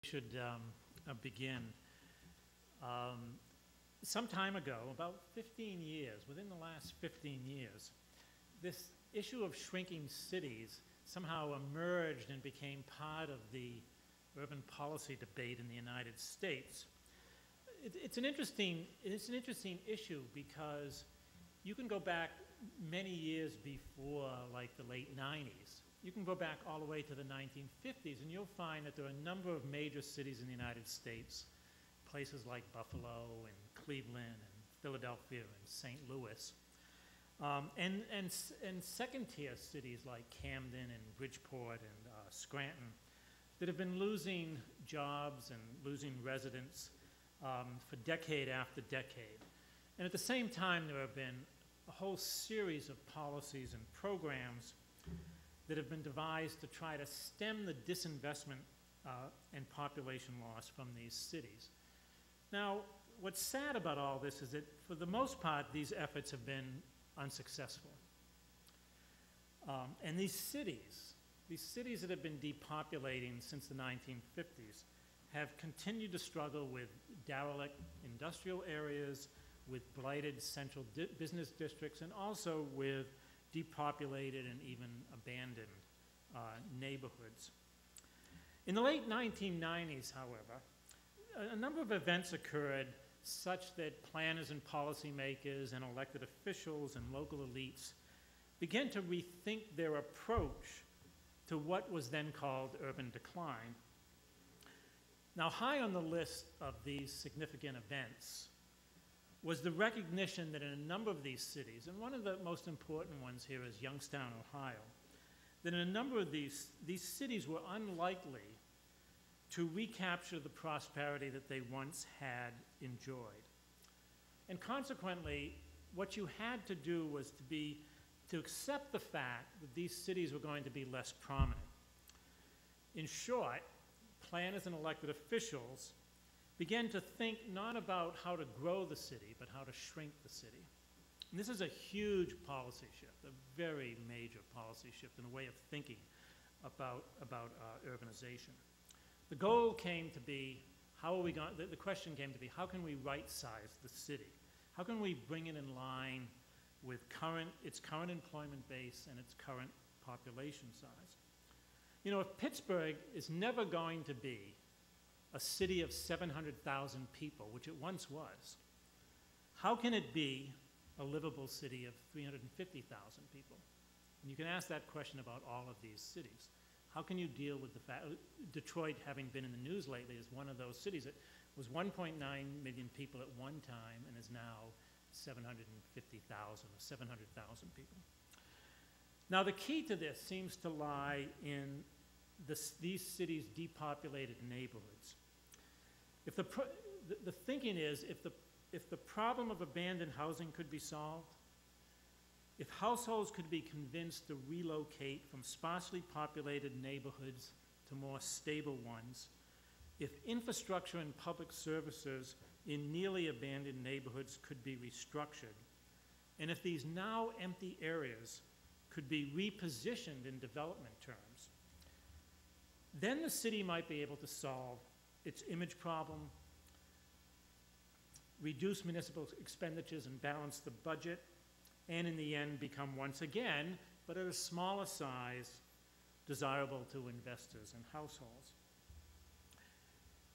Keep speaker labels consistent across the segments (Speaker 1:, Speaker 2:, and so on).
Speaker 1: Should begin. Some time ago, about 15 years, within the last 15 years, this issue of shrinking cities somehow emerged and became part of the urban policy debate in the United States. It's an interesting issue because you can go back many years before, like the late 90s. You can go back all the way to the 1950s, and you'll find that there are a number of major cities in the United States, places like Buffalo and Cleveland and Philadelphia and St. Louis, and second-tier cities like Camden and Bridgeport and Scranton that have been losing jobs and losing residents for decade after decade. And at the same time, there have been a whole series of policies and programs that have been devised to try to stem the disinvestment and population loss from these cities. Now, what's sad about all this is that for the most part, these efforts have been unsuccessful. And these cities that have been depopulating since the 1950s have continued to struggle with derelict industrial areas, with blighted central business districts, and also with depopulated and even abandoned neighborhoods. In the late 1990s, however, a number of events occurred such that planners and policymakers and elected officials and local elites began to rethink their approach to what was then called urban decline. Now, high on the list of these significant events was the recognition that in a number of these cities, and one of the most important ones here is Youngstown, Ohio, that in a number of these cities were unlikely to recapture the prosperity that they once had enjoyed. And consequently, what you had to do was to accept the fact that these cities were going to be less prominent. In short, planners and elected officials began to think not about how to grow the city, but how to shrink the city. And this is a huge policy shift, a very major policy shift in a way of thinking about urbanization. The goal came to be, the question came to be, how can we right-size the city? How can we bring it in line with its current employment base and its current population size? You know, if Pittsburgh is never going to be a city of 700,000 people, which it once was, how can it be a livable city of 350,000 people? And you can ask that question about all of these cities. How can you deal with the fact, Detroit having been in the news lately is one of those cities that was 1.9 million people at one time and is now 750,000 or 700,000 people. Now, the key to this seems to lie in these cities' depopulated neighborhoods. The thinking is, if the problem of abandoned housing could be solved, if households could be convinced to relocate from sparsely populated neighborhoods to more stable ones, if infrastructure and public services in nearly abandoned neighborhoods could be restructured, and if these now empty areas could be repositioned in development terms, then the city might be able to solve its image problem, reduce municipal expenditures and balance the budget, and in the end become once again, but at a smaller size, desirable to investors and households.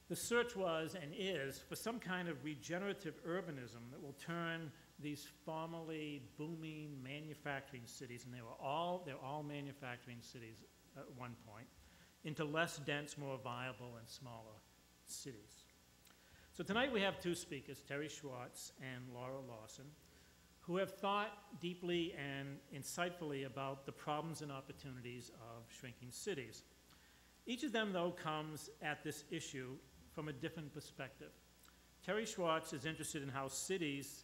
Speaker 1: The search was and is for some kind of regenerative urbanism that will turn these formerly booming manufacturing cities, and they're all manufacturing cities at one point, into less dense, more viable, and smaller cities. So tonight we have two speakers, Terry Schwarz and Laura Lawson, who have thought deeply and insightfully about the problems and opportunities of shrinking cities. Each of them, though, comes at this issue from a different perspective. Terry Schwarz is interested in how cities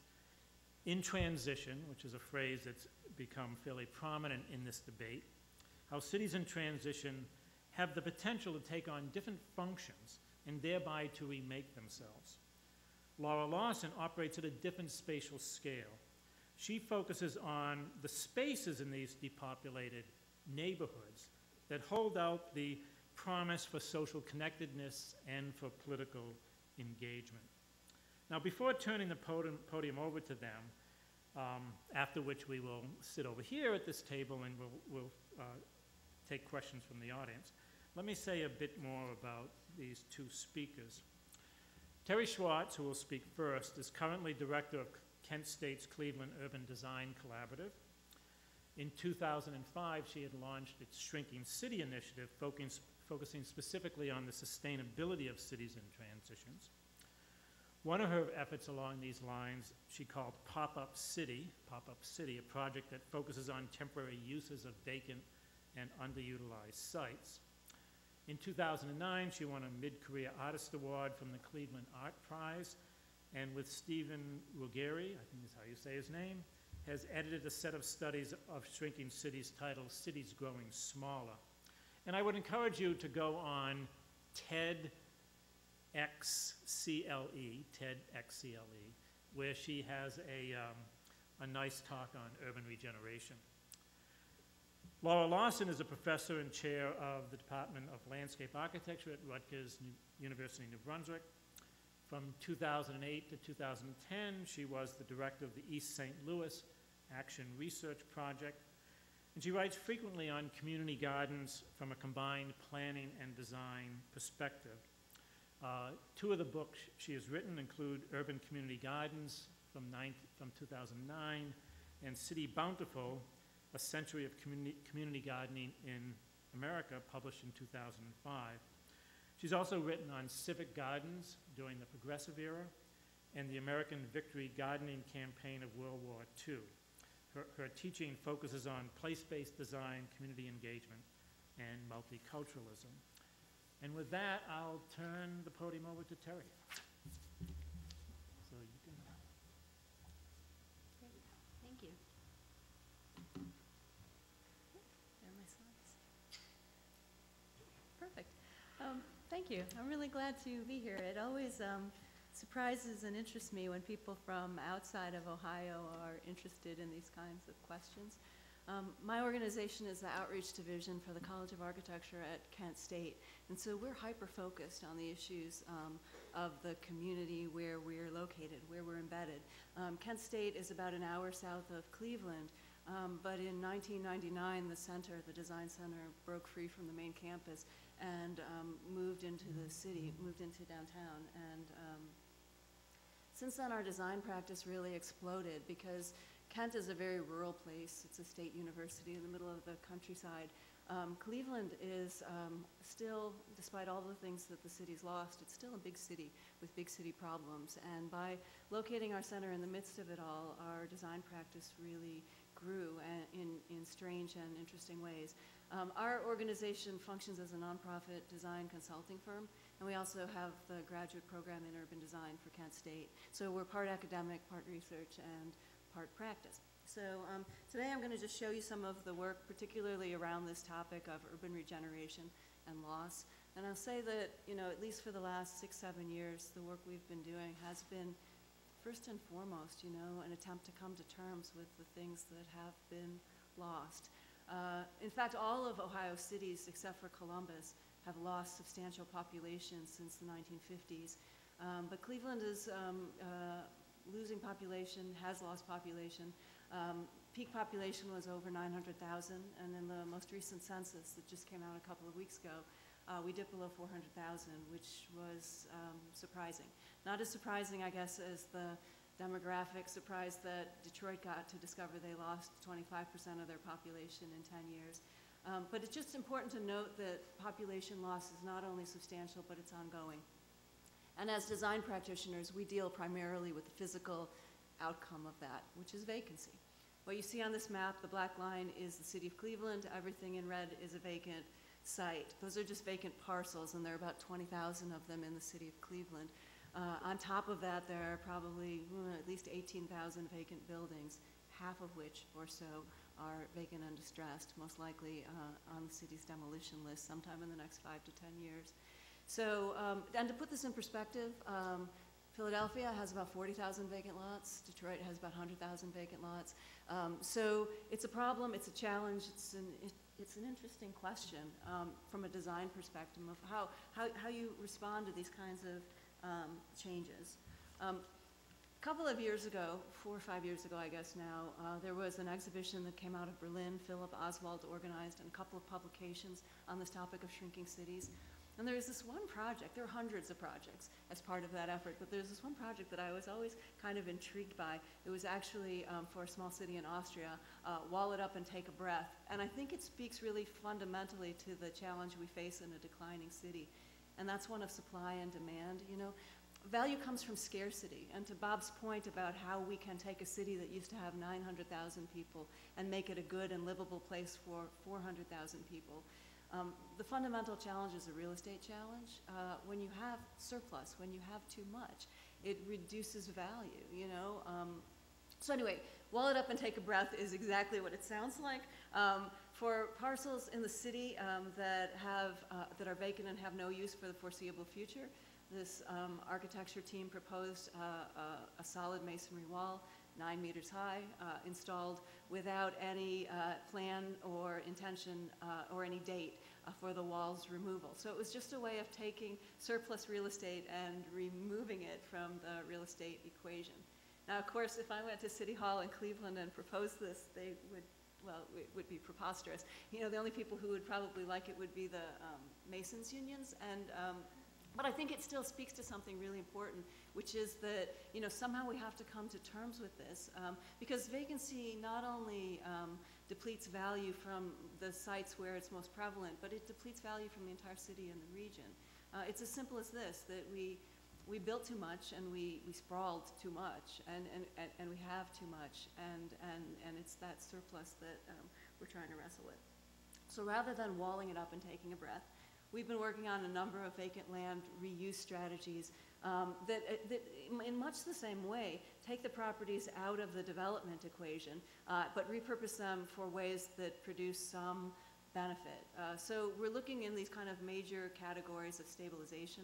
Speaker 1: in transition, which is a phrase that's become fairly prominent in this debate, how cities in transition have the potential to take on different functions and thereby to remake themselves. Laura Lawson operates at a different spatial scale. She focuses on the spaces in these depopulated neighborhoods that hold out the promise for social connectedness and for political engagement. Now, before turning the podium over to them, after which we will sit over here at this table and we'll take questions from the audience, let me say a bit more about these two speakers. Terry Schwarz, who will speak first, is currently director of Kent State's Cleveland Urban Design Collaborative. In 2005, she had launched its Shrinking City initiative, focusing specifically on the sustainability of cities in transitions. One of her efforts along these lines she called Pop-Up City, a project that focuses on temporary uses of vacant and underutilized sites. In 2009, she won a Mid-Career Artist Award from the Cleveland Art Prize, and with Stephen Ruggieri, I think is how you say his name, has edited a set of studies of shrinking cities titled Cities Growing Smaller. And I would encourage you to go on TEDxCLE, where she has a nice talk on urban regeneration. Laura Lawson is a professor and chair of the Department of Landscape Architecture at Rutgers University, New Brunswick. From 2008 to 2010, she was the director of the East St. Louis Action Research Project, and she writes frequently on community gardens from a combined planning and design perspective. Two of the books she has written include Urban Community Gardens from 2009 and City Bountiful, A Century of Community Gardening in America, published in 2005. She's also written on civic gardens during the Progressive Era and the American Victory Gardening Campaign of World War II. Her teaching focuses on place-based design, community engagement, and multiculturalism. And with that, I'll turn the podium over to Terry. So you can.
Speaker 2: Great. Thank you. There are my slides. Perfect. Thank you. I'm really glad to be here. It always surprises and interests me when people from outside of Ohio are interested in these kinds of questions. My organization is the Outreach Division for the College of Architecture at Kent State, and so we're hyper-focused on the issues of the community where we're located, where we're embedded. Kent State is about an hour south of Cleveland, but in 1999, the Design Center, broke free from the main campus and moved into the city, moved into downtown. And since then, our design practice really exploded because Kent is a very rural place. It's a state university in the middle of the countryside. Cleveland is still, despite all the things that the city's lost, it's still a big city with big city problems. And by locating our center in the midst of it all, our design practice really grew in strange and interesting ways. Our organization functions as a nonprofit design consulting firm, and we also have the graduate program in urban design for Kent State. So we're part academic, part research, and part practice. So today I'm going to just show you some of the work, particularly around this topic of urban regeneration and loss. And I'll say that, at least for the last 6-7 years, the work we've been doing has been, first and foremost, an attempt to come to terms with the things that have been lost. In fact, all of Ohio's cities, except for Columbus, have lost substantial population since the 1950s. But Cleveland is losing population, has lost population. Peak population was over 900,000, and in the most recent census that just came out a couple of weeks ago, we dipped below 400,000, which was surprising. Not as surprising, I guess, as the demographic surprise that Detroit got to discover they lost 25% of their population in 10 years. But it's just important to note that population loss is not only substantial, but it's ongoing. And as design practitioners, we deal primarily with the physical outcome of that, which is vacancy. What you see on this map, the black line is the city of Cleveland. Everything in red is a vacant site. Those are just vacant parcels, and there are about 20,000 of them in the city of Cleveland. On top of that, there are probably at least 18,000 vacant buildings, half of which or so are vacant and distressed, most likely on the city's demolition list sometime in the next 5 to 10 years. So, and to put this in perspective, Philadelphia has about 40,000 vacant lots. Detroit has about 100,000 vacant lots. So it's a problem, it's a challenge, it's an interesting question from a design perspective of how you respond to these kinds of changes. A couple of years ago, 4 or 5 years ago, I guess now, there was an exhibition that came out of Berlin. Philip Oswald organized, and a couple of publications on this topic of shrinking cities. And there was this one project, there were hundreds of projects as part of that effort, but there's this one project that I was always kind of intrigued by. It was actually for a small city in Austria, Wall It Up and Take a Breath. And I think it speaks really fundamentally to the challenge we face in a declining city. And that's one of supply and demand, you know. Value comes from scarcity, and to Bob's point about how we can take a city that used to have 900,000 people and make it a good and livable place for 400,000 people. The fundamental challenge is a real estate challenge. When you have surplus, when you have too much, it reduces value, you know. So anyway, Wall It Up and Take a Breath is exactly what it sounds like. For parcels in the city that are vacant and have no use for the foreseeable future, this architecture team proposed a solid masonry wall, 9 meters high, installed without any plan or intention or any date for the wall's removal. So it was just a way of taking surplus real estate and removing it from the real estate equation. Now, of course, if I went to City Hall in Cleveland and proposed this, they would, well, it would be preposterous. You know, the only people who would probably like it would be the Masons unions, and but I think it still speaks to something really important, which is that, you know, somehow we have to come to terms with this, because vacancy not only depletes value from the sites where it's most prevalent, but it depletes value from the entire city and the region. It's as simple as this, that we built too much and we sprawled too much, and we have too much, and it's that surplus that we're trying to wrestle with. So rather than walling it up and taking a breath, we've been working on a number of vacant land reuse strategies that in much the same way take the properties out of the development equation, but repurpose them for ways that produce some benefit. So we're looking in these kind of major categories of stabilization,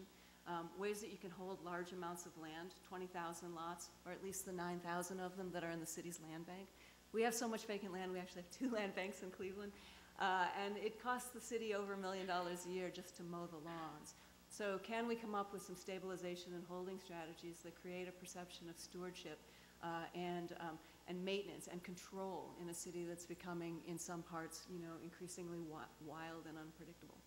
Speaker 2: ways that you can hold large amounts of land, 20,000 lots, or at least the 9,000 of them that are in the city's land bank. We have so much vacant land, we actually have 2 land banks in Cleveland. And it costs the city over $1 million a year just to mow the lawns. So can we come up with some stabilization and holding strategies that create a perception of stewardship and maintenance and control in a city that's becoming, in some parts, you know, increasingly wild and unpredictable?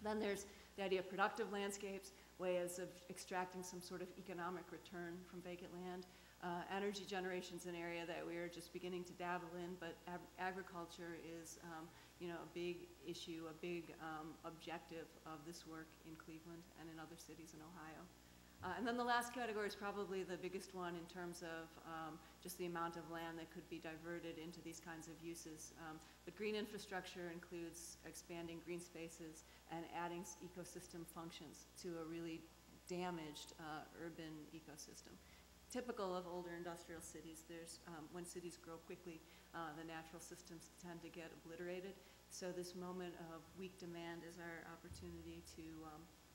Speaker 2: Then there's the idea of productive landscapes, ways of extracting some sort of economic return from vacant land. Energy generation is an area that we are just beginning to dabble in, but agriculture is you know, a big issue, a big objective of this work in Cleveland and in other cities in Ohio. And then the last category is probably the biggest one in terms of just the amount of land that could be diverted into these kinds of uses. But green infrastructure includes expanding green spaces and adding ecosystem functions to a really damaged urban ecosystem. Typical of older industrial cities, there's, when cities grow quickly, the natural systems tend to get obliterated. So this moment of weak demand is our opportunity to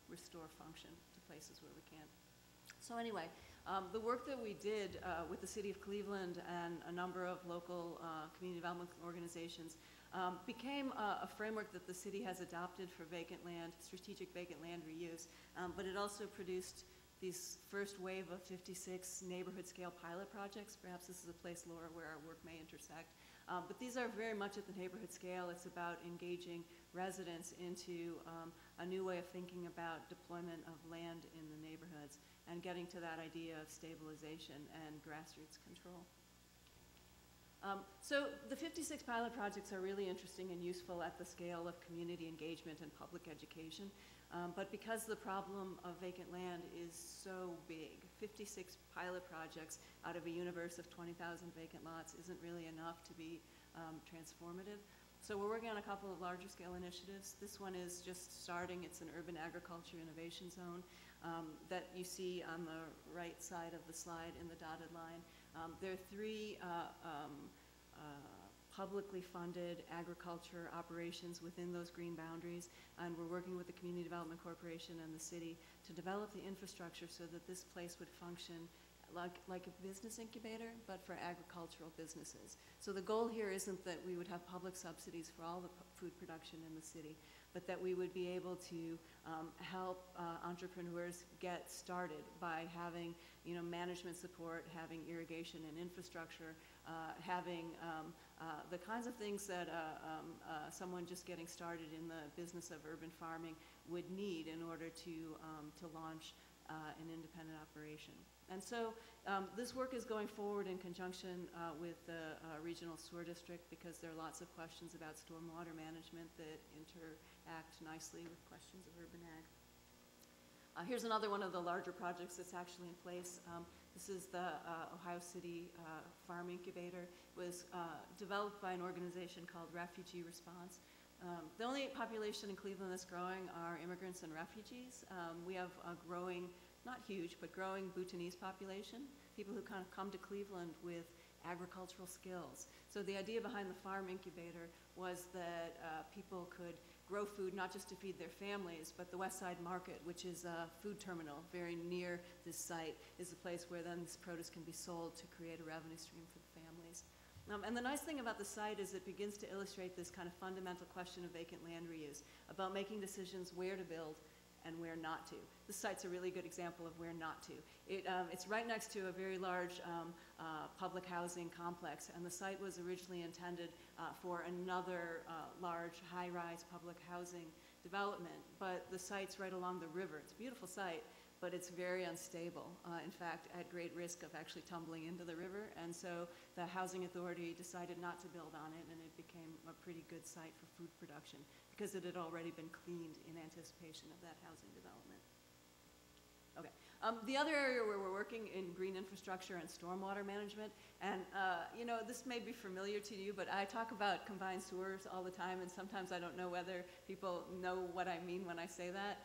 Speaker 2: restore function to places where we can. So anyway, the work that we did with the City of Cleveland and a number of local community development organizations became a framework that the city has adopted for vacant land, strategic vacant land reuse, but it also produced these first wave of 56 neighborhood scale pilot projects. Perhaps this is a place, Laura, where our work may intersect. But these are very much at the neighborhood scale. It's about engaging residents into a new way of thinking about deployment of land in the neighborhoods and getting to that idea of stabilization and grassroots control. So the 56 pilot projects are really interesting and useful at the scale of community engagement and public education. But because the problem of vacant land is so big, 56 pilot projects out of a universe of 20,000 vacant lots isn't really enough to be transformative. So we're working on a couple of larger scale initiatives. This one is just starting. It's an urban agriculture innovation zone that you see on the right side of the slide in the dotted line. There are 3 publicly funded agriculture operations within those green boundaries, and we're working with the Community Development Corporation and the city to develop the infrastructure so that this place would function like a business incubator, but for agricultural businesses. So the goal here isn't that we would have public subsidies for food production in the city, but that we would be able to help entrepreneurs get started by having, you know, management support, having irrigation and infrastructure, having the kinds of things that someone just getting started in the business of urban farming would need in order to launch an independent operation. And so this work is going forward in conjunction with the regional sewer district, because there are lots of questions about stormwater management that interact nicely with questions of urban ag. Here's another one of the larger projects that's actually in place. This is the Ohio City Farm Incubator. It was developed by an organization called Refugee Response. The only population in Cleveland that's growing are immigrants and refugees. We have a growing, not huge, but growing Bhutanese population, people who kind of come to Cleveland with agricultural skills. So the idea behind the farm incubator was that people could grow food not just to feed their families, but the West Side Market, which is a food terminal very near this site, is a place where then this produce can be sold to create a revenue stream for the families. And the nice thing about the site is it begins to illustrate this kind of fundamental question of vacant land reuse, about making decisions where to build and where not to. This site's a really good example of where not to. It's right next to a very large public housing complex, and the site was originally intended for another large high-rise public housing development, but the site's right along the river. It's a beautiful site, but it's very unstable. In fact, at great risk of actually tumbling into the river, and so the housing authority decided not to build on it, and it became a pretty good site for food production because it had already been cleaned in anticipation of that housing development. Okay. The other area where we're working in green infrastructure and stormwater management, and you know, this may be familiar to you, but I talk about combined sewers all the time, and sometimes I don't know whether people know what I mean when I say that.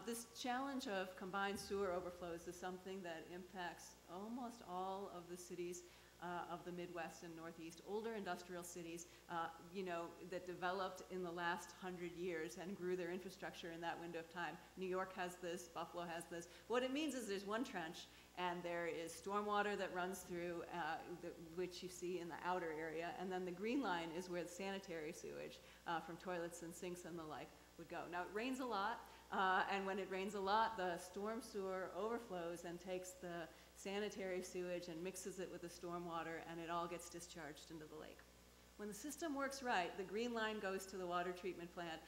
Speaker 2: This challenge of combined sewer overflows is something that impacts almost all of the cities of the Midwest and Northeast, older industrial cities, you know, that developed in the last 100 years and grew their infrastructure in that window of time. New York has this, Buffalo has this. What it means is there's one trench, and there is stormwater that runs through, which you see in the outer area, and then the green line is where the sanitary sewage from toilets and sinks and the like would go. Now, it rains a lot, and when it rains a lot, the storm sewer overflows and takes the sanitary sewage and mixes it with the stormwater, and it all gets discharged into the lake. When the system works right, the green line goes to the water treatment plant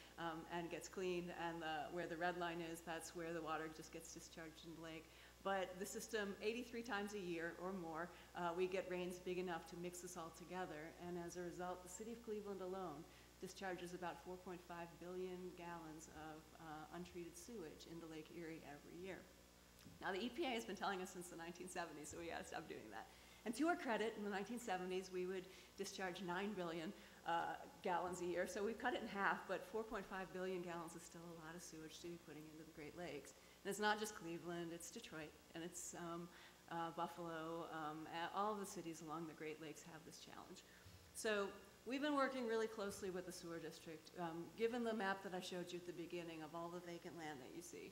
Speaker 2: and gets cleaned, and where the red line is, that's where the water just gets discharged in the lake. But the system, 83 times a year or more, we get rains big enough to mix this all together, and as a result, the city of Cleveland alone discharges about 4.5 billion gallons of untreated sewage into Lake Erie every year. Now, the EPA has been telling us since the 1970s, so we gotta stop doing that. And to our credit, in the 1970s, we would discharge 9 billion gallons a year, so we've cut it in half, but 4.5 billion gallons is still a lot of sewage to be putting into the Great Lakes. And it's not just Cleveland, it's Detroit, and it's Buffalo. All of the cities along the Great Lakes have this challenge. So we've been working really closely with the sewer district. Given the map that I showed you at the beginning of all the vacant land that you see,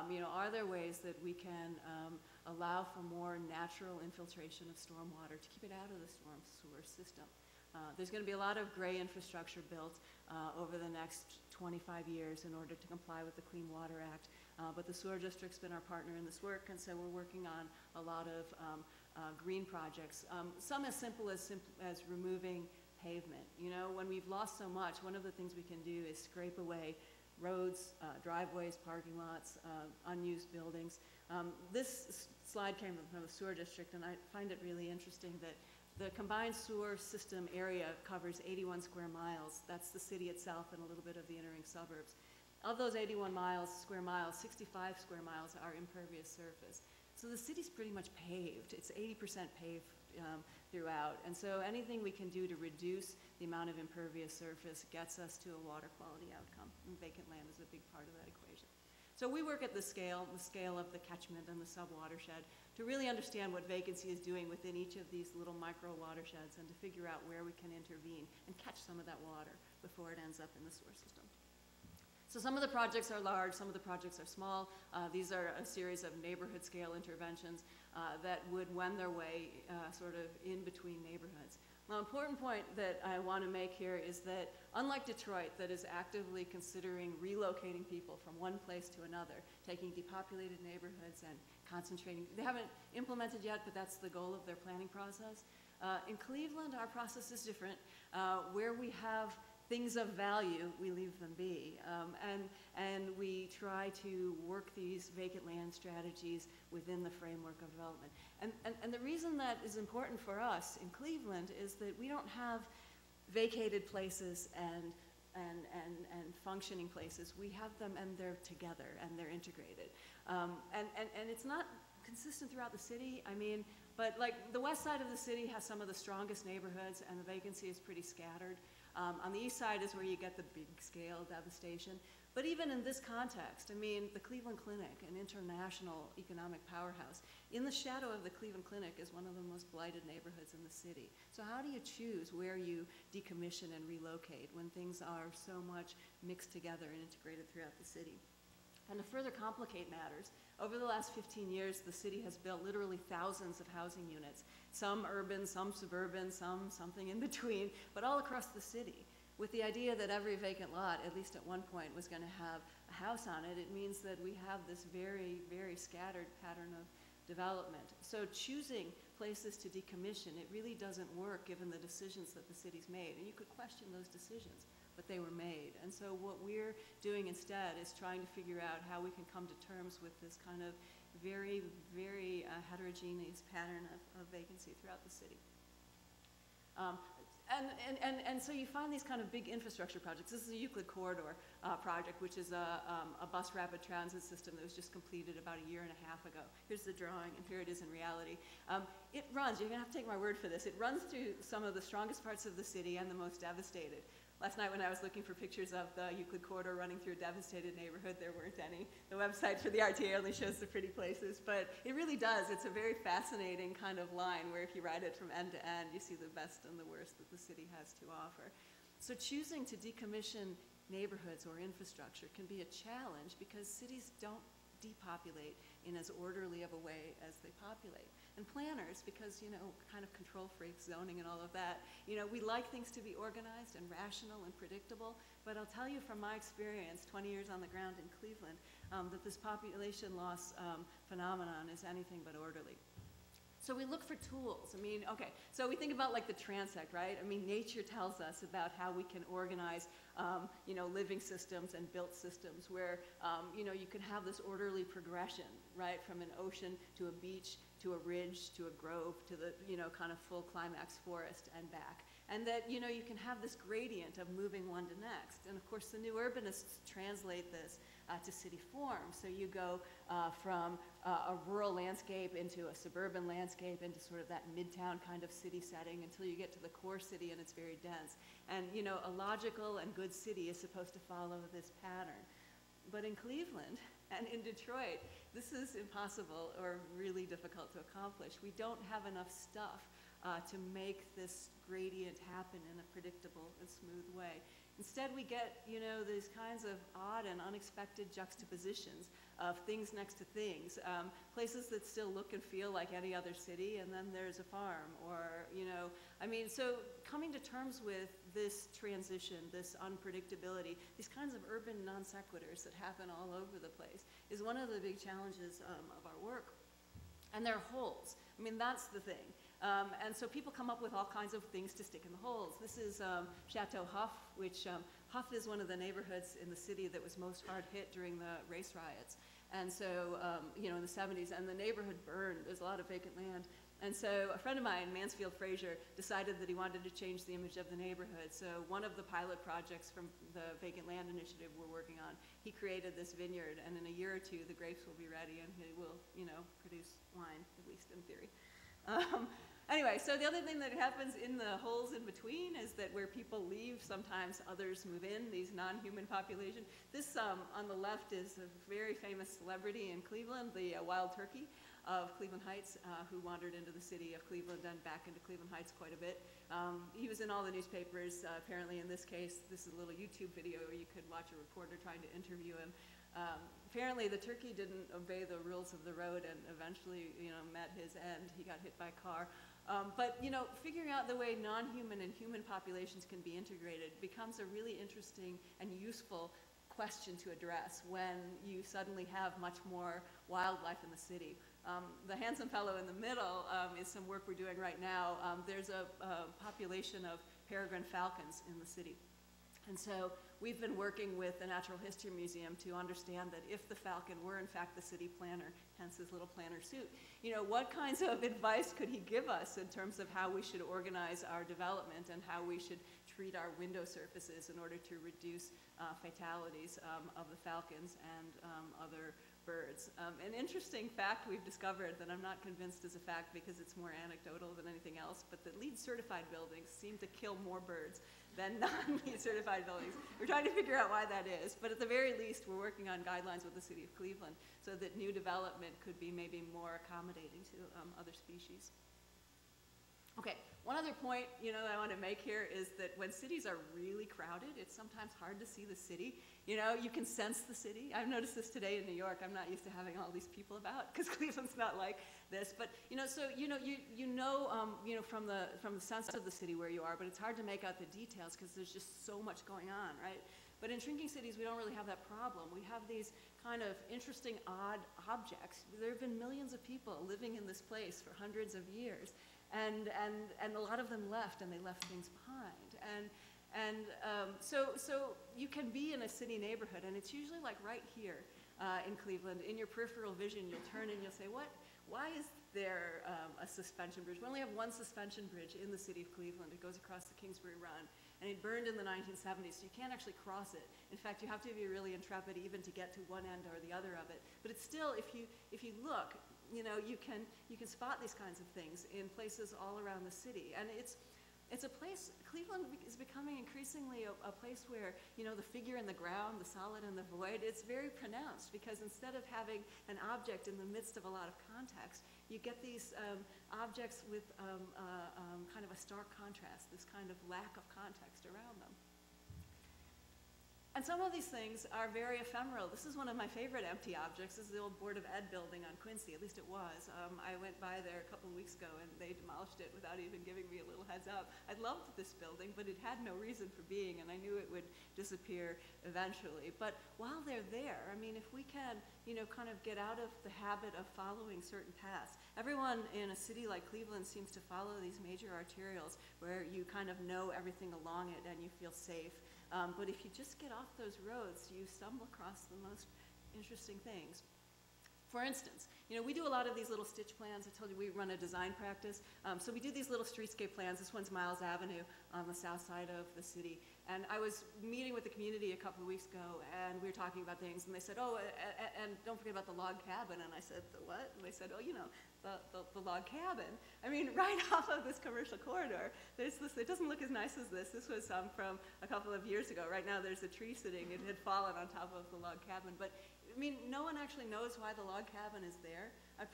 Speaker 2: you know, are there ways that we can allow for more natural infiltration of stormwater to keep it out of the storm sewer system? There's going to be a lot of gray infrastructure built over the next 25 years in order to comply with the Clean Water Act, but the sewer district's been our partner in this work, and so we're working on a lot of green projects. Some as simple as removing pavement. You know, when we've lost so much, one of the things we can do is scrape away roads, driveways, parking lots, unused buildings. This slide came from the sewer district, and I find it really interesting that the combined sewer system area covers 81 square miles. That's the city itself and a little bit of the entering suburbs. Of those 81 square miles, 65 square miles are impervious surface. So the city's pretty much paved. It's 80% paved throughout. And so anything we can do to reduce the amount of impervious surface gets us to a water quality outcome. And vacant land is a big part of that equation. So we work at the scale of the catchment and the sub-watershed to really understand what vacancy is doing within each of these little micro watersheds and to figure out where we can intervene and catch some of that water before it ends up in the sewer system. So some of the projects are large, some of the projects are small. These are a series of neighborhood scale interventions that would wend their way sort of in between neighborhoods. Well, important point that I want to make here is that unlike Detroit, that is actively considering relocating people from one place to another, taking depopulated neighborhoods and concentrating, they haven't implemented yet, but that's the goal of their planning process. In Cleveland, our process is different. Where we have things of value, we leave them be. And we try to work these vacant land strategies within the framework of development. And the reason that is important for us in Cleveland is that we don't have vacated places and functioning places. We have them and they're together and they're integrated. And it's not consistent throughout the city. I mean, but like the west side of the city has some of the strongest neighborhoods and the vacancy is pretty scattered. On the east side is where you get the big scale devastation. But even in this context, I mean, the Cleveland Clinic, an international economic powerhouse, in the shadow of the Cleveland Clinic is one of the most blighted neighborhoods in the city. So how do you choose where you decommission and relocate when things are so much mixed together and integrated throughout the city? And to further complicate matters, over the last 15 years, the city has built literally thousands of housing units, some urban, some suburban, some something in between, but all across the city. With the idea that every vacant lot, at least at one point, was going to have a house on it, it means that we have this very, very scattered pattern of development. So choosing places to decommission, it really doesn't work given the decisions that the city's made. And you could question those decisions, but they were made. And so what we're doing instead is trying to figure out how we can come to terms with this kind of very, very heterogeneous pattern of vacancy throughout the city. And so you find these kind of big infrastructure projects. This is a Euclid Corridor project, which is a bus rapid transit system that was just completed about a year and a half ago. Here's the drawing, and here it is in reality. It runs, you're gonna have to take my word for this, it runs through some of the strongest parts of the city and the most devastated. Last night when I was looking for pictures of the Euclid Corridor running through a devastated neighborhood, there weren't any. The website for the RTA only shows the pretty places, but it really does. It's a very fascinating kind of line where if you ride it from end to end, you see the best and the worst that the city has to offer. So choosing to decommission neighborhoods or infrastructure can be a challenge because cities don't depopulate in as orderly of a way as they populate. And planners, because, you know, kind of control freaks, zoning and all of that, you know, we like things to be organized and rational and predictable, but I'll tell you from my experience, 20 years on the ground in Cleveland, that this population loss phenomenon is anything but orderly. So we look for tools. I mean, okay, so we think about like the transect, right? I mean, nature tells us about how we can organize, you know, living systems and built systems where, you know, you can have this orderly progression, right? From an ocean to a beach, to a ridge, to a grove, to the, you know, kind of full climax forest and back. And that, you know, you can have this gradient of moving one to next. And of course, the new urbanists translate this to city form. So you go from a rural landscape into a suburban landscape into sort of that midtown kind of city setting until you get to the core city and it's very dense. And, you know, a logical and good city is supposed to follow this pattern. But in Cleveland and in Detroit, this is impossible or really difficult to accomplish. We don't have enough stuff to make this gradient happen in a predictable and smooth way. Instead, we get, you know, these kinds of odd and unexpected juxtapositions of things next to things, places that still look and feel like any other city, and then there's a farm, or, you know, I mean, so coming to terms with this transition, this unpredictability, these kinds of urban non sequiturs that happen all over the place is one of the big challenges of our work. And there are holes. I mean, that's the thing. And so people come up with all kinds of things to stick in the holes. This is Chateau Huff, which Huff is one of the neighborhoods in the city that was most hard hit during the race riots. And so, you know, in the 70s, and the neighborhood burned. There's a lot of vacant land. And so a friend of mine, Mansfield Frazier, decided that he wanted to change the image of the neighborhood. So one of the pilot projects from the Vacant Land Initiative we're working on, he created this vineyard, and in a year or two, the grapes will be ready, and he will, you know, produce wine, at least in theory. Anyway, so the other thing that happens in the holes in between is that where people leave, sometimes others move in, these non-human population. This on the left is a very famous celebrity in Cleveland, the wild turkey of Cleveland Heights, who wandered into the city of Cleveland and back into Cleveland Heights quite a bit. He was in all the newspapers. Apparently in this case, this is a little YouTube video where you could watch a reporter trying to interview him. Apparently the turkey didn't obey the rules of the road and eventually, you know, met his end. He got hit by a car. But you know, figuring out the way non-human and human populations can be integrated becomes a really interesting and useful question to address when you suddenly have much more wildlife in the city. The handsome fellow in the middle is some work we're doing right now. There's a population of peregrine falcons in the city. And so we've been working with the Natural History Museum to understand that if the falcon were in fact the city planner, hence his little planner suit, you know, what kinds of advice could he give us in terms of how we should organize our development and how we should treat our window surfaces in order to reduce fatalities of the falcons and other birds. An interesting fact we've discovered that I'm not convinced is a fact because it's more anecdotal than anything else, but that LEED certified buildings seem to kill more birds than non-LEED certified buildings. We're trying to figure out why that is, but at the very least we're working on guidelines with the city of Cleveland so that new development could be maybe more accommodating to other species. Okay, one other point, you know, that I want to make here is that when cities are really crowded, it's sometimes hard to see the city. You know, you can sense the city. I've noticed this today in New York. I'm not used to having all these people about because Cleveland's not like this. But you know, so you know, from the sense of the city where you are, but it's hard to make out the details because there's just so much going on, right? But in shrinking cities, we don't really have that problem. We have these kind of interesting, odd objects. There have been millions of people living in this place for hundreds of years. And a lot of them left, and they left things behind. So you can be in a city neighborhood, and it's usually like right here in Cleveland. In your peripheral vision, you'll turn and you'll say, why is there a suspension bridge? We only have one suspension bridge in the city of Cleveland. It goes across the Kingsbury Run, and it burned in the 1970s, so you can't actually cross it. In fact, you have to be really intrepid even to get to one end or the other of it. But it's still, if you look, you know, you can spot these kinds of things in places all around the city. And it's a place, Cleveland is becoming increasingly a place where, you know, the figure in the ground, the solid and the void, it's very pronounced because instead of having an object in the midst of a lot of context, you get these objects with kind of a stark contrast, this kind of lack of context around them. And some of these things are very ephemeral. This is one of my favorite empty objects. This is the old Board of Ed building on Quincy, at least it was. I went by there a couple of weeks ago and they demolished it without even giving me a little heads up. I loved this building, but it had no reason for being, and I knew it would disappear eventually. But while they're there, I mean, if we can, you know, kind of get out of the habit of following certain paths. Everyone in a city like Cleveland seems to follow these major arterials where you kind of know everything along it and you feel safe. But if you just get off those roads, you stumble across the most interesting things. For instance, you know, we do a lot of these little stitch plans. I told you we run a design practice. So we do these little streetscape plans. This one's Miles Avenue on the south side of the city. And I was meeting with the community a couple of weeks ago, and we were talking about things, and they said, oh, and don't forget about the log cabin. And I said, the what? And they said, oh, you know, the log cabin. I mean, right off of this commercial corridor, there's this, it doesn't look as nice as this. This was from a couple of years ago. Right now there's a tree sitting. It had fallen on top of the log cabin. But I mean, no one actually knows why the log cabin is there. I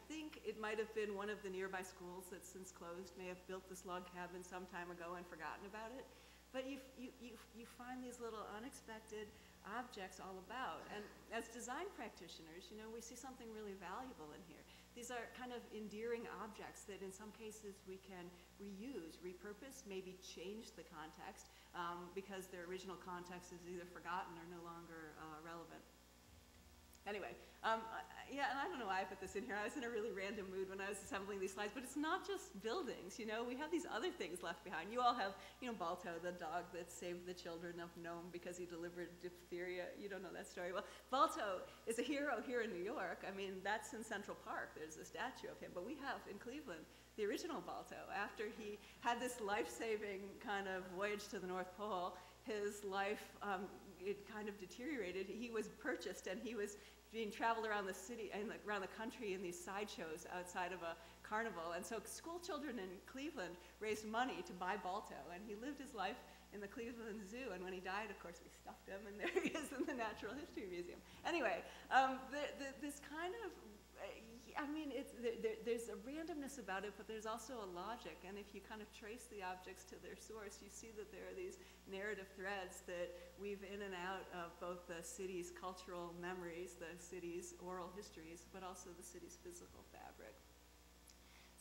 Speaker 2: think it might have been one of the nearby schools that since closed may have built this log cabin some time ago and forgotten about it. But you find these little unexpected objects all about. And as design practitioners, you know, we see something really valuable in here. These are kind of endearing objects that in some cases we can reuse, repurpose, maybe change the context because their original context is either forgotten or no longer relevant. Anyway, yeah, and I don't know why I put this in here. I was in a really random mood when I was assembling these slides, but it's not just buildings, you know. We have these other things left behind. You all have, you know, Balto, the dog that saved the children of Nome because he delivered diphtheria. You don't know that story. Well, Balto is a hero here in New York. I mean, that's in Central Park. There's a statue of him. But we have, in Cleveland, the original Balto. After he had this life-saving kind of voyage to the North Pole, his life, it kind of deteriorated. He was purchased, and he was being traveled around the city and around the country in these sideshows outside of a carnival. And so school children in Cleveland raised money to buy Balto, and he lived his life in the Cleveland Zoo. And when he died, of course, we stuffed him, and there he is in the Natural History Museum. Anyway, this kind of, I mean, there's a randomness about it, but there's also a logic. And if you kind of trace the objects to their source, you see that there are these narrative threads that weave in and out of both the city's cultural memories, the city's oral histories, but also the city's physical fabric.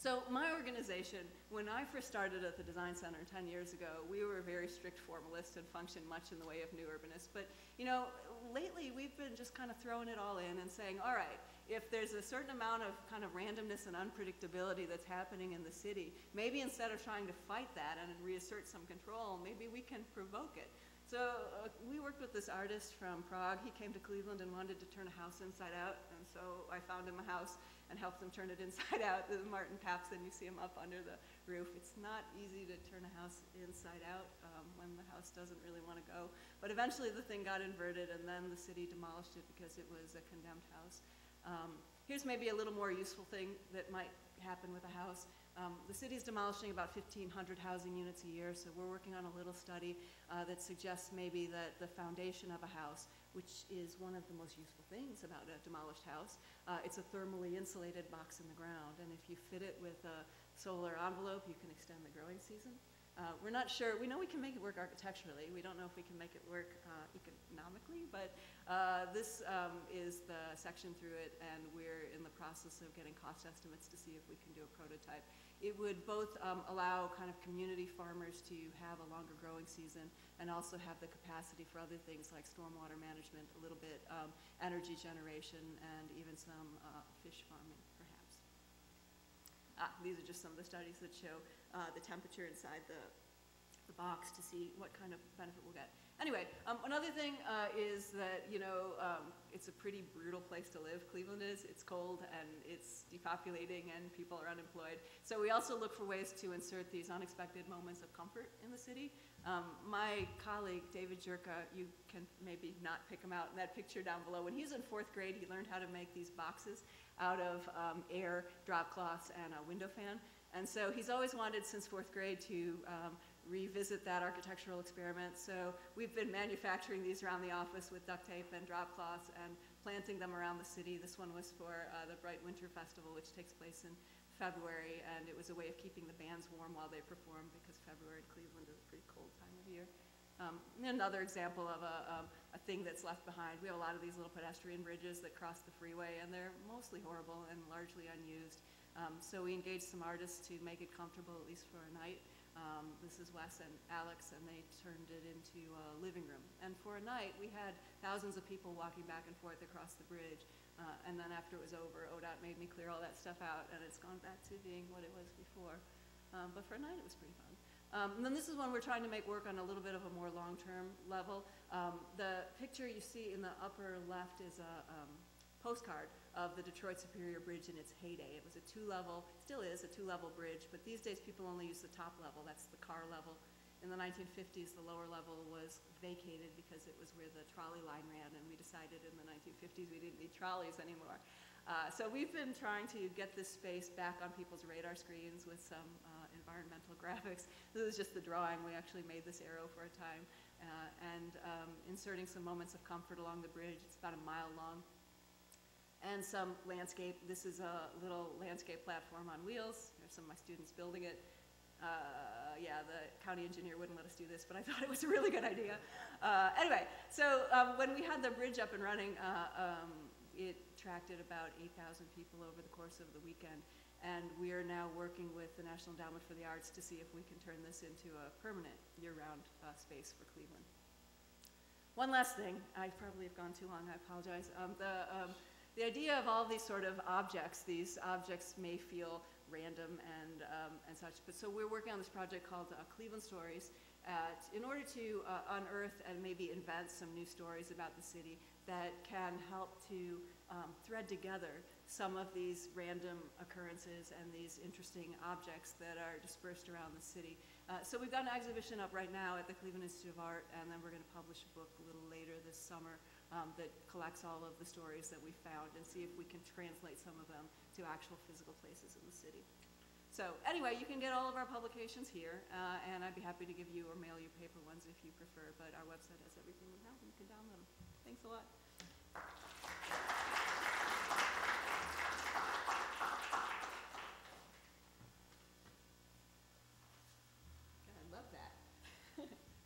Speaker 2: So my organization, when I first started at the Design Center 10 years ago, we were very strict formalists and functioned much in the way of new urbanists. But you know, lately we've been just kind of throwing it all in and saying, all right, if there's a certain amount of kind of randomness and unpredictability that's happening in the city, maybe instead of trying to fight that and reassert some control, maybe we can provoke it. So we worked with this artist from Prague. He came to Cleveland and wanted to turn a house inside out, and so I found him a house and helped him turn it inside out. The Martin Papson, you see him up under the roof. It's not easy to turn a house inside out when the house doesn't really want to go. But eventually the thing got inverted, and then the city demolished it because it was a condemned house. Here's maybe a little more useful thing that might happen with a house. The city's demolishing about 1,500 housing units a year, so we're working on a little study that suggests maybe that the foundation of a house, which is one of the most useful things about a demolished house, it's a thermally insulated box in the ground, and if you fit it with a solar envelope, you can extend the growing season. We're not sure. We know we can make it work architecturally. We don't know if we can make it work economically, but this is the section through it, and we're in the process of getting cost estimates to see if we can do a prototype. It would both allow kind of community farmers to have a longer growing season and also have the capacity for other things like stormwater management, a little bit energy generation, and even some fish farming, perhaps. These are just some of the studies that show the temperature inside the box to see what kind of benefit we'll get. Anyway, another thing is that, you know, it's a pretty brutal place to live. Cleveland is. It's cold and it's depopulating and people are unemployed. So we also look for ways to insert these unexpected moments of comfort in the city. My colleague, David Jurka, you can maybe not pick him out in that picture down below. When he was in 4th grade, he learned how to make these boxes out of air, drop cloths, and a window fan. And so he's always wanted since 4th grade to revisit that architectural experiment. So we've been manufacturing these around the office with duct tape and drop cloths and planting them around the city. This one was for the Bright Winter Festival, which takes place in February, and it was a way of keeping the bands warm while they perform, because February in Cleveland is a pretty cold time of year. Another example of a thing that's left behind. We have a lot of these little pedestrian bridges that cross the freeway, and they're mostly horrible and largely unused. So we engaged some artists to make it comfortable, at least for a night. This is Wes and Alex, and they turned it into a living room. And for a night, we had thousands of people walking back and forth across the bridge. And then after it was over, ODOT made me clear all that stuff out, and it's gone back to being what it was before. But for a night, it was pretty fun. And then this is one we're trying to make work on a little bit of a more long-term level. The picture you see in the upper left is a postcard of the Detroit Superior Bridge in its heyday. It was a 2-level, still is a 2-level bridge, but these days people only use the top level. That's the car level. In the 1950s, the lower level was vacated because it was where the trolley line ran, and we decided in the 1950s we didn't need trolleys anymore. So we've been trying to get this space back on people's radar screens with some environmental graphics. This is just the drawing. We actually made this arrow for a time, and inserting some moments of comfort along the bridge. It's about a mile long. And some landscape. This is a little landscape platform on wheels. There's some of my students building it. Yeah, the county engineer wouldn't let us do this, but I thought it was a really good idea. Anyway, so when we had the bridge up and running, it attracted about 8,000 people over the course of the weekend. And we are now working with the National Endowment for the Arts to see if we can turn this into a permanent year-round space for Cleveland. One last thing. I probably have gone too long. I apologize. The idea of all these sort of objects, these objects may feel random and such, but so we're working on this project called Cleveland Stories in order to unearth and maybe invent some new stories about the city that can help to thread together some of these random occurrences and these interesting objects that are dispersed around the city. So we've got an exhibition up right now at the Cleveland Institute of Art, and then we're going to publish a book a little later this summer that collects all of the stories that we found and see if we can translate some of them to actual physical places in the city. So anyway, you can get all of our publications here, and I'd be happy to give you or mail you paper ones if you prefer, but our website has everything we have and you can download them. Thanks a lot. God, I love that.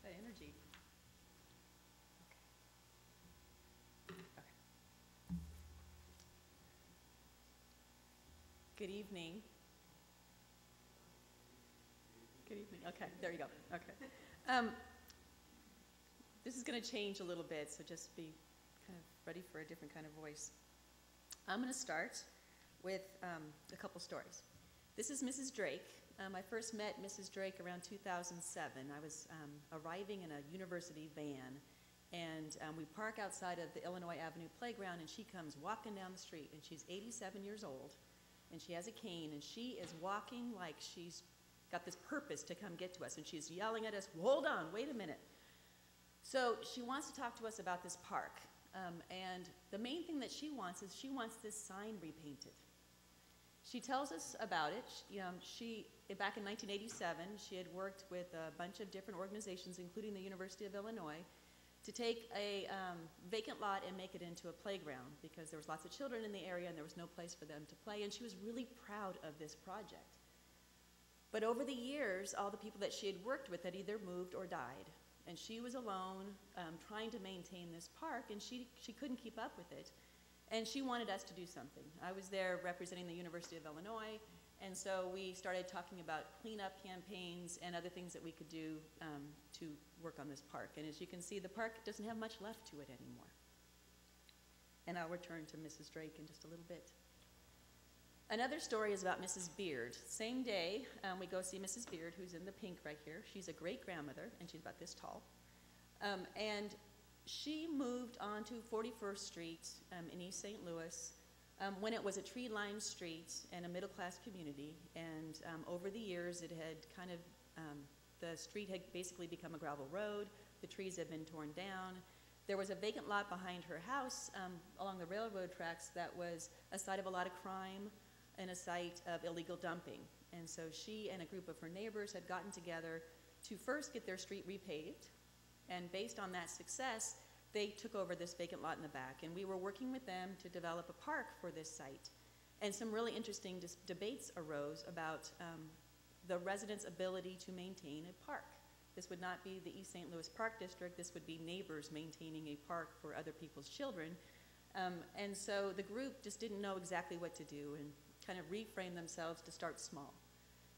Speaker 2: That energy.
Speaker 3: Good evening.
Speaker 2: Good evening. Okay, there you go. Okay. This is going to change a little bit, so just be kind of ready for a different kind of voice. I'm going to start with a couple stories. This is Mrs. Drake. I first met Mrs. Drake around 2007. I was arriving in a university van, and we park outside of the Illinois Avenue playground, and she comes walking down the street, and she's 87 years old, and she has a cane, and she is walking like she's got this purpose to come get to us, and she's yelling at us, hold on, wait a minute. So she wants to talk to us about this park, and the main thing that she wants is she wants this sign repainted. She tells us about it. Back in 1987, she had worked with a bunch of different organizations, including the University of Illinois, to take a vacant lot and make it into a playground because there was lots of children in the area and there was no place for them to play, and she was really proud of this project. But over the years, all the people that she had worked with had either moved or died, and she was alone trying to maintain this park, and she couldn't keep up with it, and she wanted us to do something. I was there representing the University of Illinois, and so we started talking about cleanup campaigns and other things that we could do to work on this park. And as you can see, the park doesn't have much left to it anymore. And I'll return to Mrs. Drake in just a little bit. Another story is about Mrs. Beard. Same day, we go see Mrs. Beard, who's in the pink right here. She's a great-grandmother, and she's about this tall. And she moved onto 41st Street in East St. Louis when it was a tree-lined street and a middle-class community. And over the years, it had kind of, the street had basically become a gravel road. The trees had been torn down. There was a vacant lot behind her house along the railroad tracks that was a site of a lot of crime and a site of illegal dumping. And so she and a group of her neighbors had gotten together to first get their street repaved. And based on that success, they took over this vacant lot in the back. And we were working with them to develop a park for this site. And some really interesting debates arose about the residents' ability to maintain a park. This would not be the East St. Louis Park District. This would be neighbors maintaining a park for other people's children. And so the group just didn't know exactly what to do and kind of reframed themselves to start small.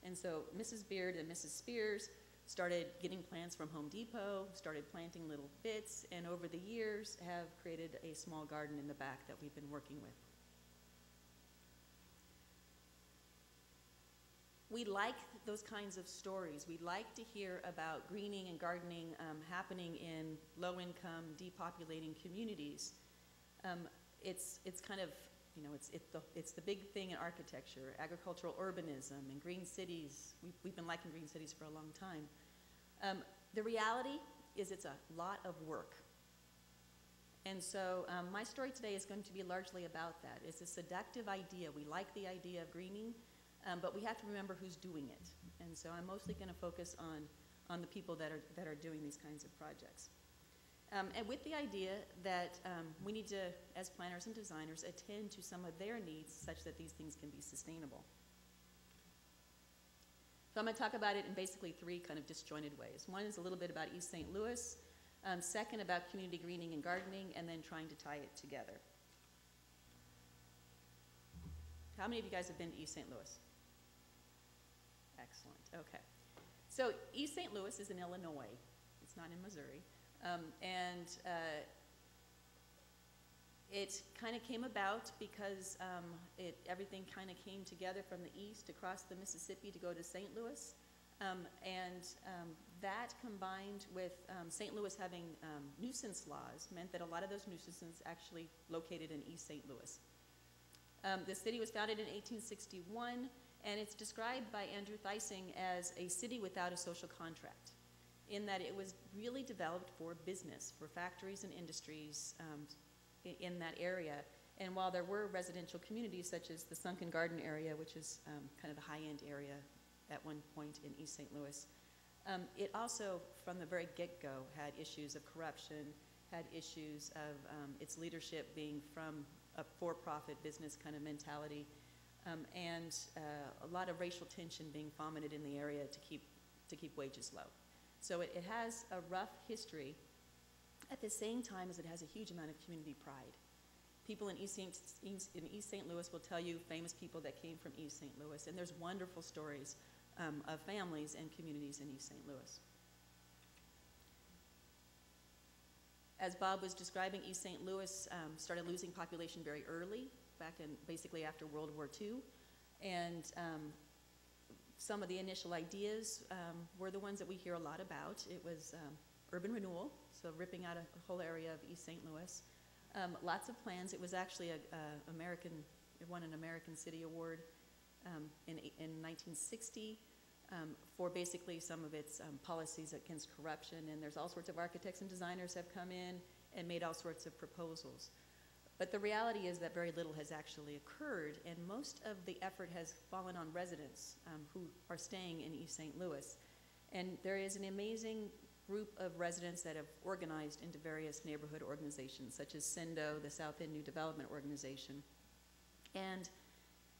Speaker 2: And so Mrs. Beard and Mrs. Spears started getting plants from Home Depot, started planting little bits, and over the years have created a small garden in the back that we've been working with. We like those kinds of stories. We like to hear about greening and gardening happening in low-income, depopulating communities. It's kind of, you know, it's the big thing in architecture, agricultural urbanism and green cities. We've been liking green cities for a long time. The reality is it's a lot of work. And so my story today is going to be largely about that. It's a seductive idea. We like the idea of greening, but we have to remember who's doing it. And so I'm mostly going to focus on the people that are doing these kinds of projects. And with the idea that we need to, as planners and designers, attend to some of their needs such that these things can be sustainable. So I'm going to talk about it in basically three kind of disjointed ways. One is a little bit about East St. Louis, second about community greening and gardening, and then trying to tie it together. How many of you guys have been to East St. Louis? Excellent, okay. So East St. Louis is in Illinois. It's not in Missouri. It kind of came about because everything kind of came together from the east across the Mississippi to go to St. Louis. That combined with St. Louis having nuisance laws meant that a lot of those nuisances actually located in East St. Louis. The city was founded in 1861, and it's described by Andrew Theising as a city without a social contract, in that it was really developed for business, for factories and industries in that area. And while there were residential communities such as the Sunken Garden area, which is kind of the high-end area at one point in East St. Louis, it also, from the very get-go, had issues of corruption, had issues of its leadership being from a for-profit business kind of mentality, and a lot of racial tension being fomented in the area to keep wages low. So it has a rough history at the same time as it has a huge amount of community pride. People in East St. Louis will tell you famous people that came from East St. Louis, and there's wonderful stories of families and communities in East St. Louis. As Bob was describing, East St. Louis started losing population very early, back in basically after World War II. And some of the initial ideas were the ones that we hear a lot about. It was urban renewal, so ripping out a whole area of East St. Louis. Lots of plans. It was actually it won an American City Award in 1960 for basically some of its policies against corruption. And there's all sorts of architects and designers have come in and made all sorts of proposals. But the reality is that very little has actually occurred, and most of the effort has fallen on residents who are staying in East St. Louis. And there is an amazing group of residents that have organized into various neighborhood organizations, such as CINDO, the South End New Development Organization. And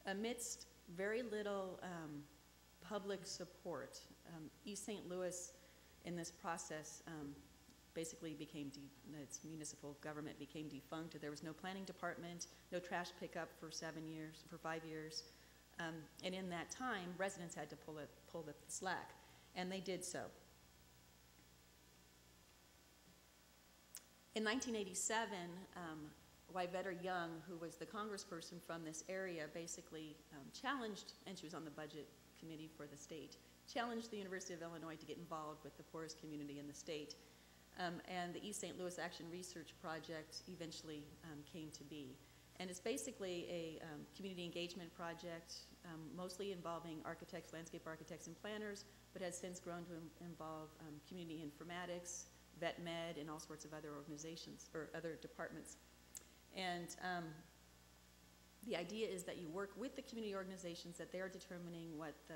Speaker 2: amidst very little public support, East St. Louis in this process basically became, its municipal government became defunct. There was no planning department, no trash pickup for 5 years. And in that time, residents had to pull the slack, and they did so. In 1987, Wyvetter Young, who was the congressperson from this area, basically challenged, and she was on the budget committee for the state, challenged the University of Illinois to get involved with the poorest community in the state. And the East St. Louis Action Research Project eventually came to be. And it's basically a community engagement project, mostly involving architects, landscape architects, and planners, but has since grown to involve community informatics, vet med, and all sorts of other organizations or other departments. And the idea is that you work with the community organizations, that they're determining what the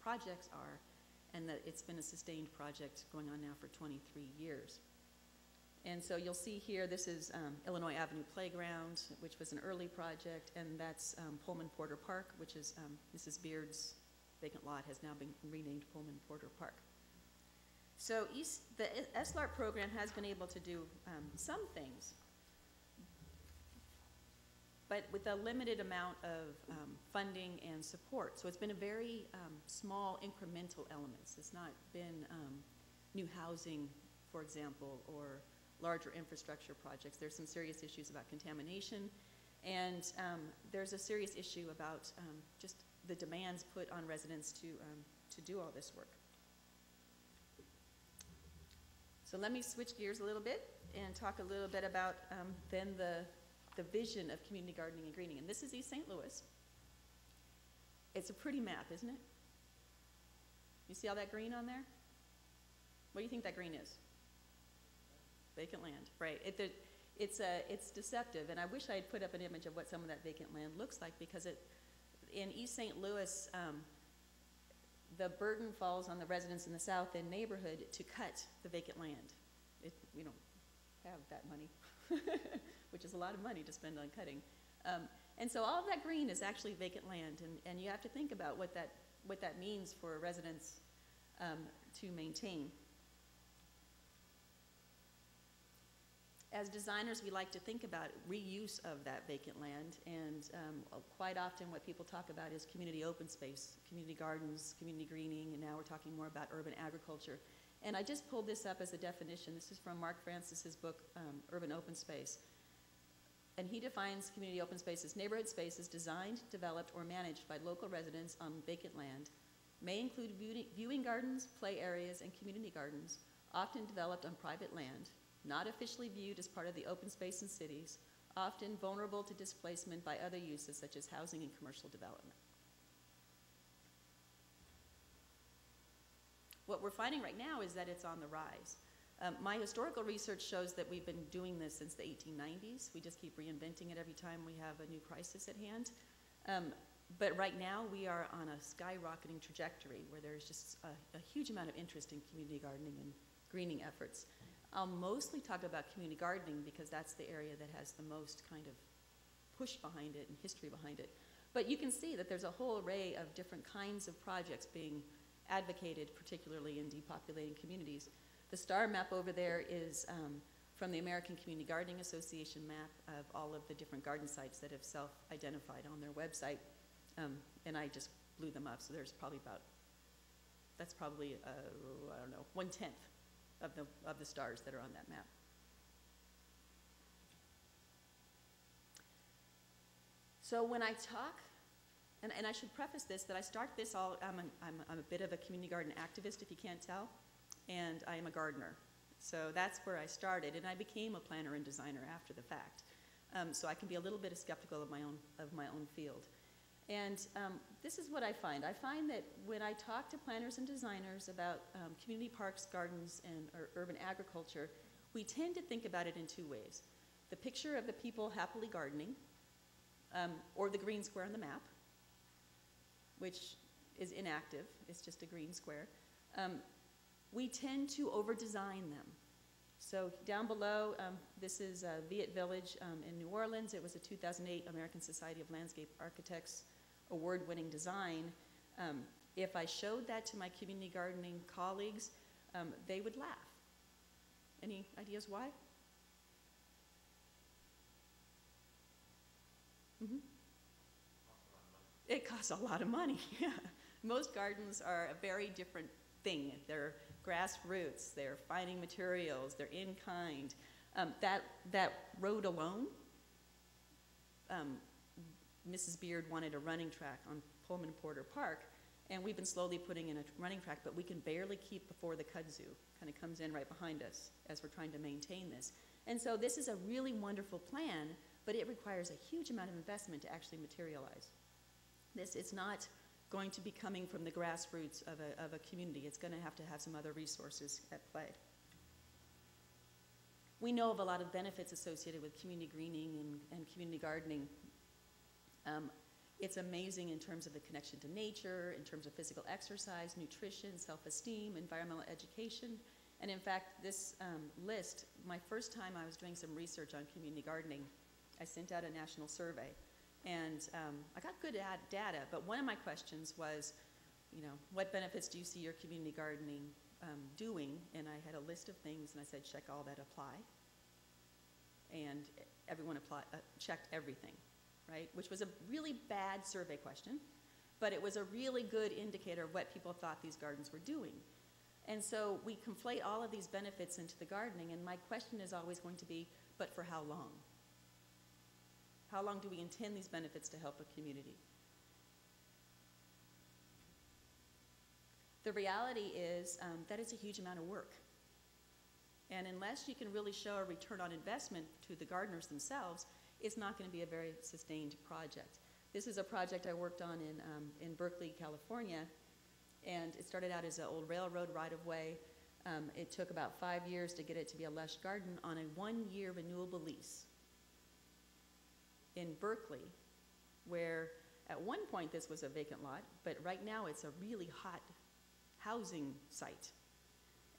Speaker 2: projects are, and that it's been a sustained project going on now for 23 years. And so you'll see here, this is Illinois Avenue Playground, which was an early project, and that's Pullman Porter Park, which is Mrs. Beard's vacant lot, has now been renamed Pullman Porter Park. So the SLARP program has been able to do some things, but with a limited amount of funding and support. So it's been a very small incremental elements. It's not been new housing, for example, or larger infrastructure projects. There's some serious issues about contamination, and there's a serious issue about just the demands put on residents to do all this work. So let me switch gears a little bit and talk a little bit about then the vision of community gardening and greening. And this is East St. Louis. It's a pretty map, isn't it? You see all that green on there? What do you think that green is? Vacant land, right. It's deceptive, and I wish I had put up an image of what some of that vacant land looks like, because in East St. Louis, the burden falls on the residents in the South End neighborhood to cut the vacant land. We don't have that money, which is a lot of money to spend on cutting. And so all of that green is actually vacant land, and you have to think about what that means for residents to maintain. As designers, we like to think about reuse of that vacant land, and quite often what people talk about is community open space, community gardens, community greening, and now we're talking more about urban agriculture. And I just pulled this up as a definition. This is from Mark Francis's book, Urban Open Space. And he defines community open space as neighborhood spaces designed, developed, or managed by local residents on vacant land, may include viewing gardens, play areas, and community gardens, often developed on private land, not officially viewed as part of the open space in cities, often vulnerable to displacement by other uses such as housing and commercial development. What we're finding right now is that it's on the rise. My historical research shows that we've been doing this since the 1890s. We just keep reinventing it every time we have a new crisis at hand. But right now we are on a skyrocketing trajectory where there's just a huge amount of interest in community gardening and greening efforts. I'll mostly talk about community gardening because that's the area that has the most kind of push behind it and history behind it. But you can see that there's a whole array of different kinds of projects being advocated, particularly in depopulating communities. The star map over there is from the American Community Gardening Association map of all of the different garden sites that have self-identified on their website. And I just blew them up, so there's probably about
Speaker 3: That's probably, I don't know, 1/10 of the stars that are on that map. So when I talk, and I should preface this, that I start this all, I'm a bit of a community garden activist, if you can't tell, and I am a gardener. So that's where I started, and I became a planner and designer after the fact. So I can be a little bit skeptical of my own field. And this is what I find. I find that when I talk to planners and designers about community parks, gardens, or urban agriculture, we tend to think about it in two ways. The picture of the people happily gardening, or the green square on the map, which is inactive, it's just a green square. We tend to over-design them. So down below, this is Viet Village in New Orleans. It was a 2008 American Society of Landscape Architects award-winning design. If I showed that to my community gardening colleagues, they would laugh. Any ideas why? Mm-hmm. It costs a lot of money, yeah. Most gardens are a very different thing. They're grassroots, they're finding materials, they're in kind. That road alone, Mrs. Beard wanted a running track on Pullman Porter Park, and we've been slowly putting in a running track, but we can barely keep before the kudzu. Kind of comes in right behind us as we're trying to maintain this. And so this is a really wonderful plan, but it requires a huge amount of investment to actually materialize. This is not going to be coming from the grassroots of a community. It's going to have some other resources at play. We know of a lot of benefits associated with community greening and community gardening. It's amazing in terms of the connection to nature, in terms of physical exercise, nutrition, self-esteem, environmental education. And in fact, this list, my first time I was doing some research on community gardening, I sent out a national survey. And I got good data, but one of my questions was, what benefits do you see your community gardening doing? And I had a list of things, and I said, check all that apply. And everyone checked everything, right? Which was a really bad survey question, but it was a really good indicator of what people thought these gardens were doing. And so we conflate all of these benefits into the gardening, and my question is always going to be, but for how long? How long do we intend these benefits to help a community? The reality is that it's a huge amount of work. And unless you can really show a return on investment to the gardeners themselves, it's not going to be a very sustained project. This is a project I worked on in Berkeley, California, and it started out as an old railroad right-of-way. It took about 5 years to get it to be a lush garden on a 1-year renewable lease in Berkeley, where at one point this was a vacant lot, but right now it's a really hot housing site.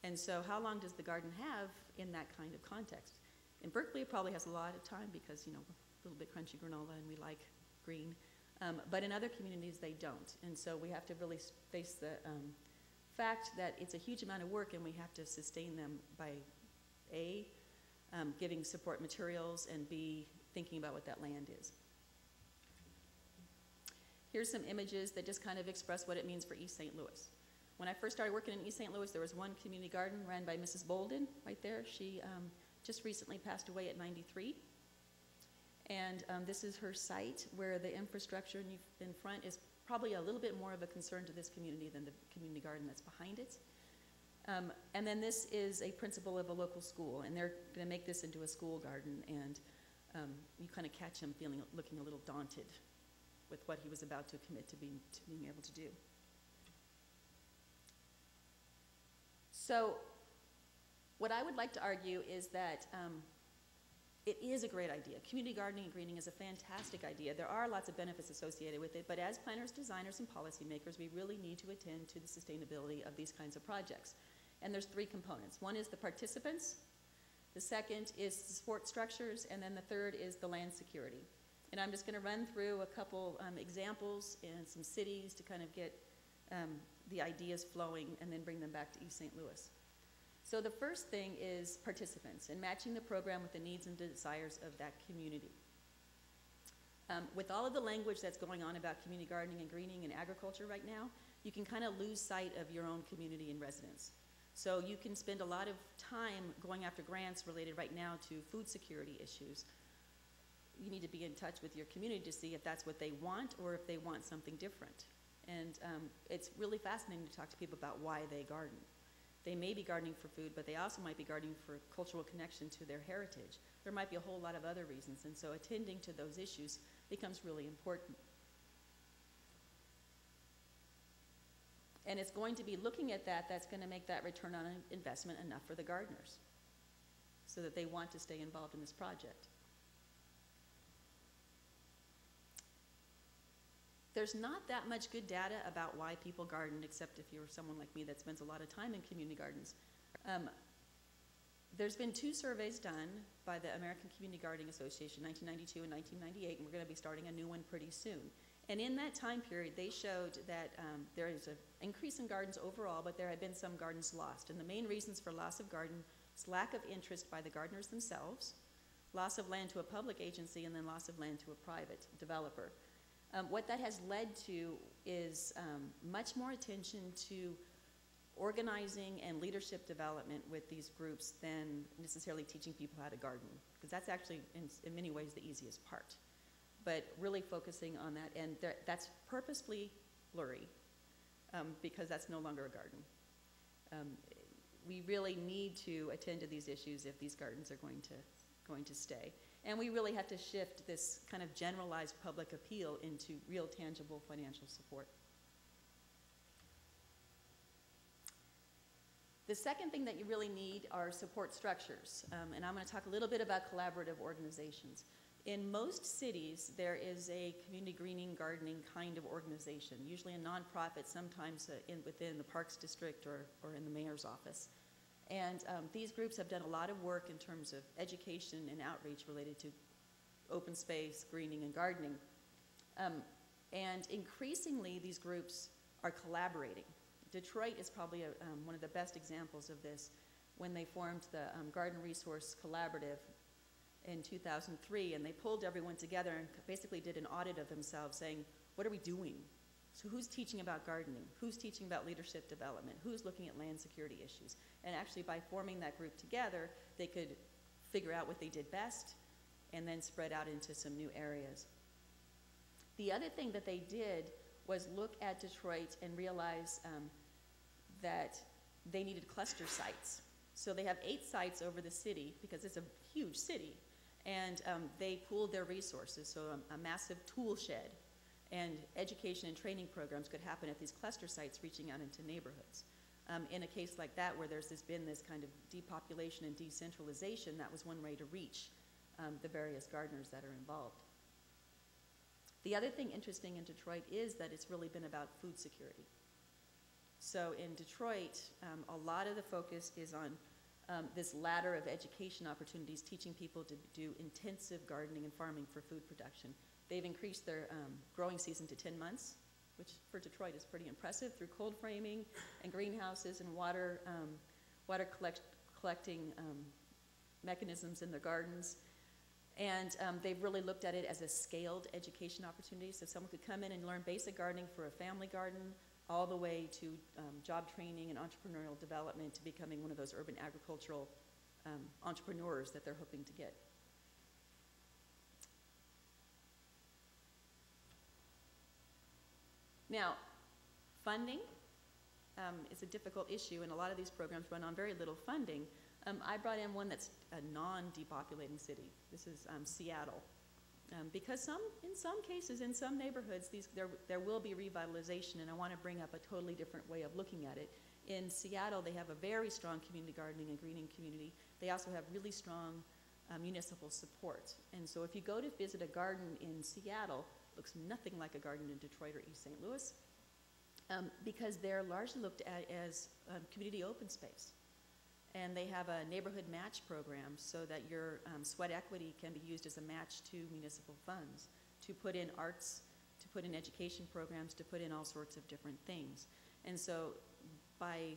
Speaker 3: And so how long does the garden have in that kind of context? In Berkeley, it probably has a lot of time because, we're a little bit crunchy granola and we like green. But in other communities, they don't. And so we have to really face the fact that it's a huge amount of work and we have to sustain them by A, giving support materials, and B, thinking about what that land is. Here's some images that just kind of express what it means for East St. Louis. When I first started working in East St. Louis, there was one community garden ran by Mrs. Bolden right there. She just recently passed away at 93. And this is her site where the infrastructure in front is probably a little bit more of a concern to this community than the community garden that's behind it. And then this is a principal of a local school, and they're going to make this into a school garden, and you kind of catch him looking a little daunted with what he was about to commit to being able to do. So what I would like to argue is that it is a great idea. Community gardening and greening is a fantastic idea. There are lots of benefits associated with it, but as planners, designers, and policymakers, we really need to attend to the sustainability of these kinds of projects. And there's 3 components. One is the participants, the second is the support structures, and then the third is the land security. And I'm just going to run through a couple examples and some cities to kind of get the ideas flowing and then bring them back to East St. Louis. So the first thing is participants and matching the program with the needs and desires of that community. With all of the language that's going on about community gardening and greening and agriculture right now, you can kind of lose sight of your own community and residents. So you can spend a lot of time going after grants related right now to food security issues. You need to be in touch with your community to see if that's what they want or if they want something different. And it's really fascinating to talk to people about why they garden. They may be gardening for food, but they also might be gardening for cultural connection to their heritage. There might be a whole lot of other reasons, and so attending to those issues becomes really important. And it's going to be looking at that that's going to make that return on investment enough for the gardeners so that they want to stay involved in this project. There's not that much good data about why people garden, except if you're someone like me that spends a lot of time in community gardens. There's been 2 surveys done by the American Community Gardening Association, 1992 and 1998, and we're going to be starting a new one pretty soon. And in that time period, they showed that there is an increase in gardens overall, but there have been some gardens lost. And the main reasons for loss of garden is lack of interest by the gardeners themselves, loss of land to a public agency, and then loss of land to a private developer. What that has led to is much more attention to organizing and leadership development with these groups than necessarily teaching people how to garden, because that's actually, in many ways, the easiest part. But really focusing on that, and that's purposefully blurry, because that's no longer a garden. We really need to attend to these issues if these gardens are going to stay. And we really have to shift this kind of generalized public appeal into real tangible financial support. The second thing that you really need are support structures. And I'm going to talk a little bit about collaborative organizations. In most cities, there is a community greening, gardening kind of organization, usually a nonprofit, sometimes within the Parks District or in the mayor's office. And these groups have done a lot of work in terms of education and outreach related to open space, greening, and gardening. And increasingly, these groups are collaborating. Detroit is probably one of the best examples of this when they formed the Garden Resource Collaborative in 2003, and they pulled everyone together and basically did an audit of themselves saying, what are we doing? So who's teaching about gardening? Who's teaching about leadership development? Who's looking at land security issues? And actually by forming that group together, they could figure out what they did best and then spread out into some new areas. The other thing that they did was look at Detroit and realize that they needed cluster sites. So they have 8 sites over the city because it's a huge city. And they pooled their resources, so a massive tool shed and education and training programs could happen at these cluster sites reaching out into neighborhoods. In a case like that where there's been this kind of depopulation and decentralization, that was one way to reach the various gardeners that are involved. The other thing interesting in Detroit is that it's really been about food security. So in Detroit, a lot of the focus is on this ladder of education opportunities, teaching people to do intensive gardening and farming for food production. They've increased their growing season to 10 months, which for Detroit is pretty impressive, through cold framing and greenhouses and water collecting mechanisms in their gardens. And they've really looked at it as a scaled education opportunity. So someone could come in and learn basic gardening for a family garden, all the way to job training and entrepreneurial development to becoming one of those urban agricultural entrepreneurs that they're hoping to get. Now, funding is a difficult issue, and a lot of these programs run on very little funding. I brought in one that's a non-depopulating city. This is Seattle. Because in some cases, in some neighborhoods, there will be revitalization, and I want to bring up a totally different way of looking at it. In Seattle, they have a very strong community gardening and greening community. They also have really strong municipal support. And so if you go to visit a garden in Seattle, it looks nothing like a garden in Detroit or East St. Louis, because they're largely looked at as community open space. And they have a neighborhood match program so that your sweat equity can be used as a match to municipal funds, to put in arts, to put in education programs, to put in all sorts of different things. And so by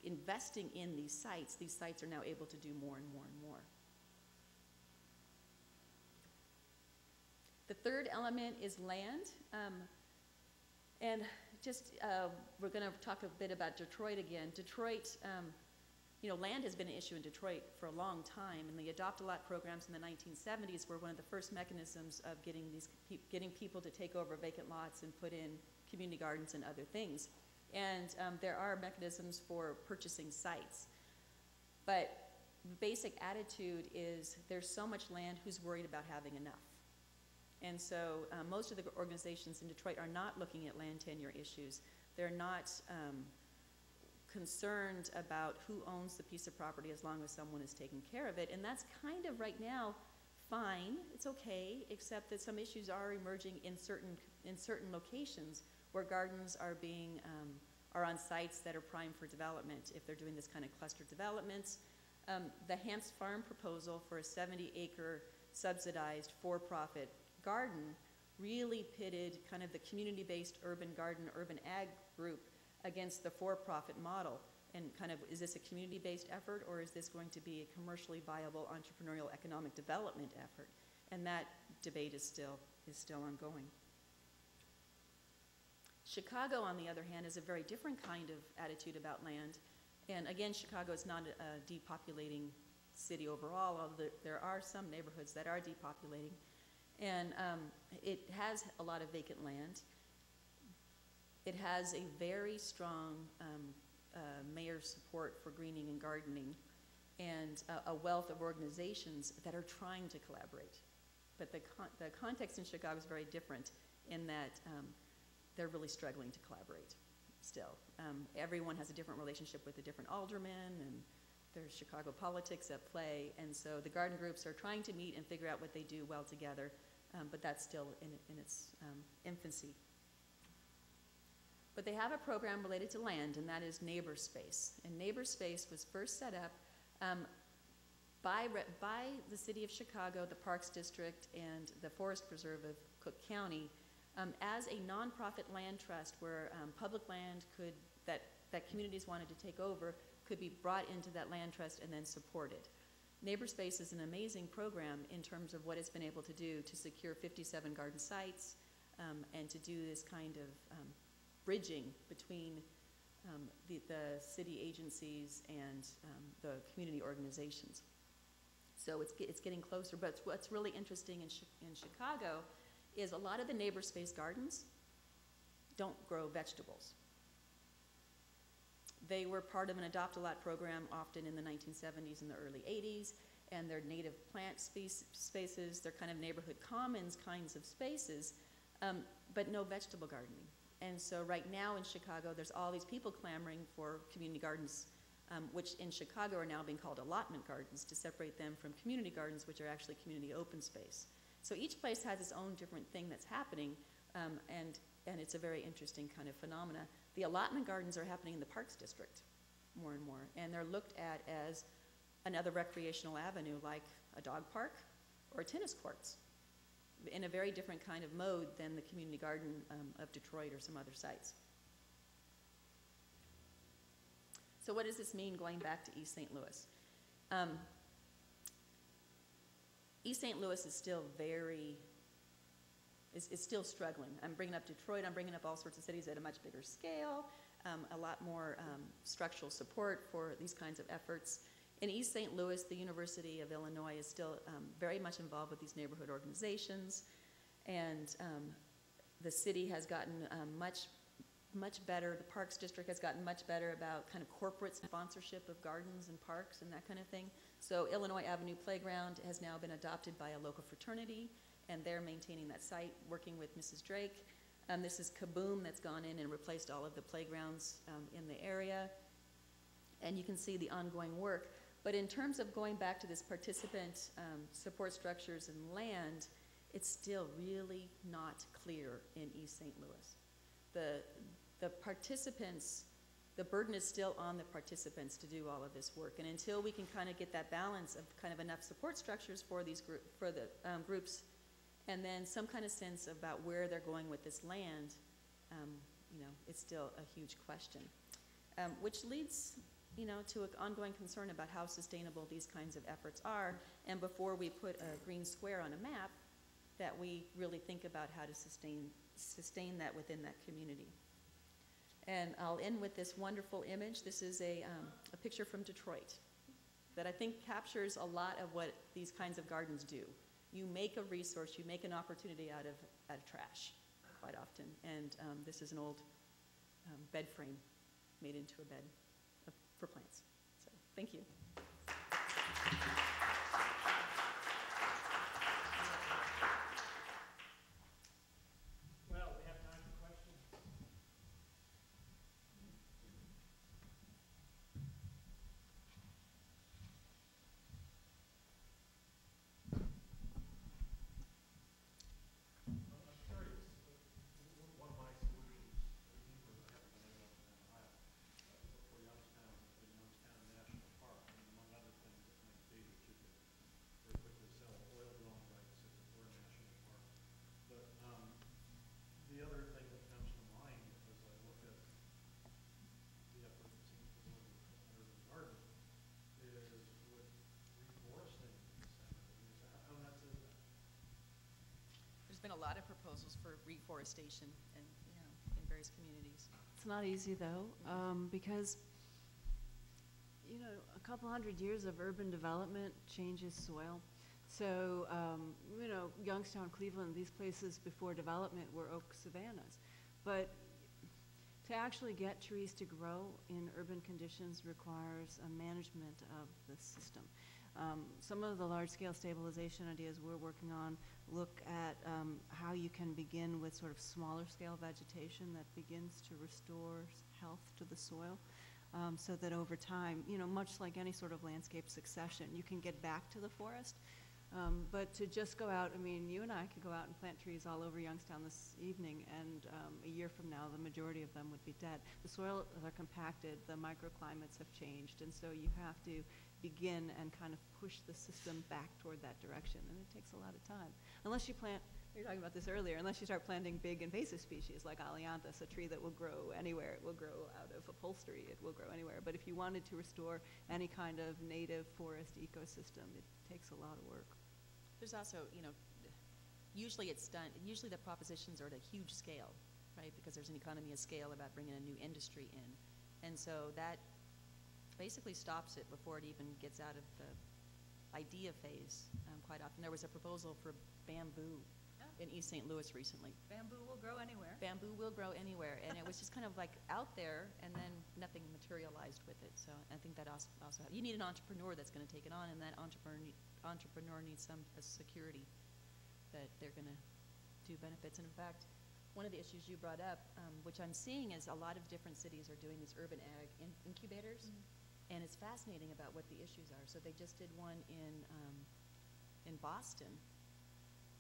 Speaker 3: investing in these sites are now able to do more and more and more. The third element is land. And just, we're going to talk a bit about Detroit again. Detroit, you know, land has been an issue in Detroit for a long time, and the adopt-a-lot programs in the 1970s were one of the first mechanisms of getting people to take over vacant lots and put in community gardens and other things. And there are mechanisms for purchasing sites. But the basic attitude is there's so much land, who's worried about having enough? And so most of the organizations in Detroit are not looking at land tenure issues. They're not concerned about who owns the piece of property as long as someone is taking care of it. And that's kind of right now fine, it's okay, except that some issues are emerging in certain locations where gardens are being, are on sites that are prime for development if they're doing this kind of cluster developments. The Hamps Farm proposal for a 70-acre subsidized for-profit garden really pitted kind of the community-based urban garden, urban ag group against the for-profit model. And kind of, is this a community-based effort, or is this going to be a commercially viable entrepreneurial economic development effort? And that debate is still ongoing. Chicago, on the other hand, is a very different kind of attitude about land. And again, Chicago is not a depopulating city overall, although there are some neighborhoods that are depopulating. And it has a lot of vacant land. It has a very strong mayor's support for greening and gardening, and a wealth of organizations that are trying to collaborate. But the context in Chicago is very different in that they're really struggling to collaborate still. Everyone has a different relationship with a different alderman, and there's Chicago politics at play, and so the garden groups are trying to meet and figure out what they do well together, but that's still in its infancy. But they have a program related to land, and that is Neighbor Space. And Neighbor Space was first set up by the city of Chicago, the Parks District, and the Forest Preserve of Cook County as a nonprofit land trust where public land that communities wanted to take over could be brought into that land trust and then supported. Neighbor Space is an amazing program in terms of what it's been able to do to secure 57 garden sites and to do this kind of bridging between the city agencies and the community organizations. So it's getting closer, but what's really interesting in Chicago is a lot of the Neighbor Space gardens don't grow vegetables. They were part of an adopt-a-lot program often in the 1970s and the early 80s, and they're native plant spaces, they're kind of neighborhood commons kinds of spaces, but no vegetable gardening. And so right now in Chicago, there's all these people clamoring for community gardens, which in Chicago are now being called allotment gardens to separate them from community gardens, which are actually community open space. So each place has its own different thing that's happening, and it's a very interesting kind of phenomena. The allotment gardens are happening in the Parks District more and more, and they're looked at as another recreational avenue like a dog park or tennis courts in a very different kind of mode than the community garden of Detroit or some other sites. So what does this mean going back to East St. Louis? East St. Louis is still is still struggling. I'm bringing up Detroit, I'm bringing up all sorts of cities at a much bigger scale, a lot more structural support for these kinds of efforts. In East St. Louis, the University of Illinois is still very much involved with these neighborhood organizations, and the city has gotten much better. The Parks District has gotten much better about kind of corporate sponsorship of gardens and parks and that kind of thing. So Illinois Avenue Playground has now been adopted by a local fraternity, and they're maintaining that site, working with Mrs. Drake. This is Kaboom that's gone in and replaced all of the playgrounds in the area. And you can see the ongoing work. But in terms of going back to this participant support structures and land, it's still really not clear in East St. Louis. The participants, the burden is still on the participants to do all of this work. And until we can kind of get that balance of kind of enough support structures for these groups, and then some kind of sense about where they're going with this land, you know, it's still a huge question, which leads, you know, to an ongoing concern about how sustainable these kinds of efforts are. And before we put a green square on a map, that we really think about how to sustain that within that community. And I'll end with this wonderful image. This is a picture from Detroit that I think captures a lot of what these kinds of gardens do. You make a resource, you make an opportunity out of trash quite often. And this is an old bed frame made into a bed for plants. So thank you.
Speaker 1: Well, we have time for questions. I'm curious, one of my solutions, I haven't been able to Ohio, for Youngstown, the Youngstown National Park, and among other things it might be that you could very quickly sell oil drilling rights if it were a national park. But the other thing that comes to mind as I look at the effort that seems to go into urban garden is with reforesting in the center. How nuts is that?
Speaker 3: There's been a lot of proposals for reforestation and, in various communities.
Speaker 2: It's not easy, though, because, a couple hundred years of urban development changes soil. So, Youngstown, Cleveland, these places before development were oak savannas. But to actually get trees to grow in urban conditions requires a management of the system. Some of the large-scale stabilization ideas we're working on look at how you can begin with sort of smaller-scale vegetation that begins to restore health to the soil, so that over time, much like any sort of landscape succession, you can get back to the forest. But to just go out, you and I could go out and plant trees all over Youngstown this evening, and a year from now, the majority of them would be dead. The soils are compacted, the microclimates have changed, and so you have to begin and kind of push the system back toward that direction, and it takes a lot of time. Unless you plant, we were talking about this earlier, unless you start planting big invasive species like Alianthus, a tree that will grow anywhere. It will grow out of upholstery. It will grow anywhere. But if you wanted to restore any kind of native forest ecosystem, it takes a lot of work.
Speaker 3: There's also, usually it's done, usually the propositions are at a huge scale, right? Because there's an economy of scale about bringing a new industry in. And so that basically stops it before it even gets out of the idea phase quite often. There was a proposal for bamboo in East St. Louis recently.
Speaker 2: Bamboo will grow anywhere.
Speaker 3: Bamboo will grow anywhere. And it was just kind of like out there, and then nothing materialized with it. So I think that also you need an entrepreneur that's going to take it on, and that entrepreneur needs some security that they're going to do benefits. And in fact, one of the issues you brought up, which I'm seeing, is a lot of different cities are doing these urban ag incubators. And it's fascinating about what the issues are. So they just did one in Boston,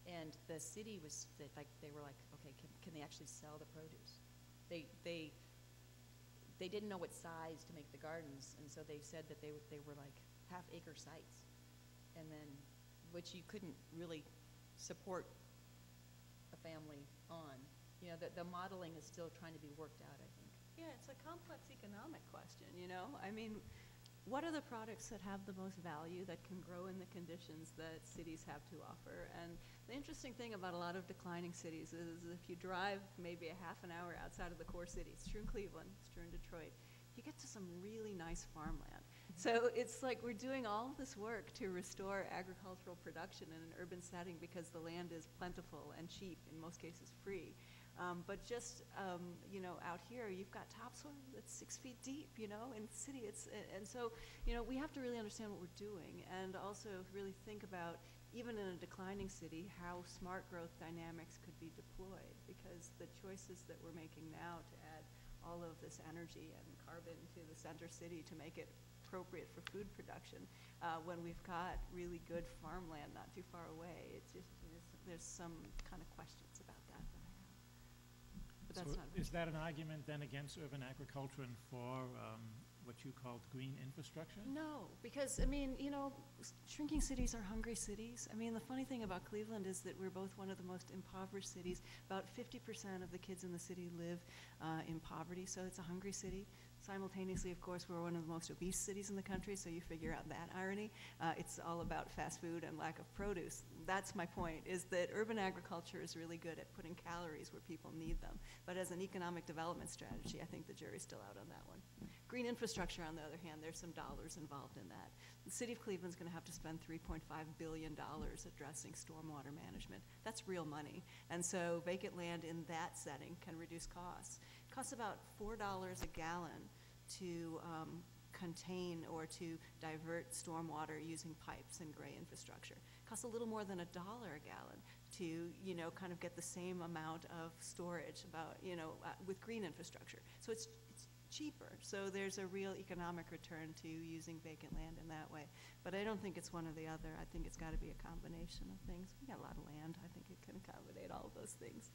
Speaker 3: and the city was they were like, okay, can they actually sell the produce? They didn't know what size to make the gardens, and so they said that they were like half-acre sites, and then which you couldn't really support a family on. The modeling is still trying to be worked out, I think.
Speaker 2: Yeah, it's a complex economic question, what are the products that have the most value that can grow in the conditions that cities have to offer? And the interesting thing about a lot of declining cities is if you drive maybe a half an hour outside of the core city, it's true in Cleveland, it's true in Detroit, you get to some really nice farmland. So it's like we're doing all of this work to restore agricultural production in an urban setting because the land is plentiful and cheap, in most cases free. But just, out here, you've got topsoil that's 6 feet deep, in the city. And so, we have to really understand what we're doing and also really think about, even in a declining city, how smart growth dynamics could be deployed, because the choices that we're making now to add all of this energy and carbon to the center city to make it appropriate for food production, when we've got really good farmland not too far away, there's some kind of questions about that.
Speaker 1: So is that an argument then against urban agriculture and for what you called green infrastructure?
Speaker 2: No, because, shrinking cities are hungry cities. The funny thing about Cleveland is that we're both one of the most impoverished cities. About 50% of the kids in the city live in poverty, so it's a hungry city. Simultaneously, of course, we're one of the most obese cities in the country, so you figure out that irony. It's all about fast food and lack of produce. That's my point, is that urban agriculture is really good at putting calories where people need them. But as an economic development strategy, I think the jury's still out on that one. Green infrastructure, on the other hand, there's some dollars involved in that. The city of Cleveland's going to have to spend $3.5 billion addressing stormwater management. That's real money. And so vacant land in that setting can reduce costs. It costs about $4 a gallon to contain or to divert stormwater using pipes and gray infrastructure. It costs a little more than $1 a gallon to, kind of get the same amount of storage with green infrastructure. So it's cheaper. So there's a real economic return to using vacant land in that way. But I don't think it's one or the other. I think it's got to be a combination of things. We got a lot of land. I think it can accommodate all of those things.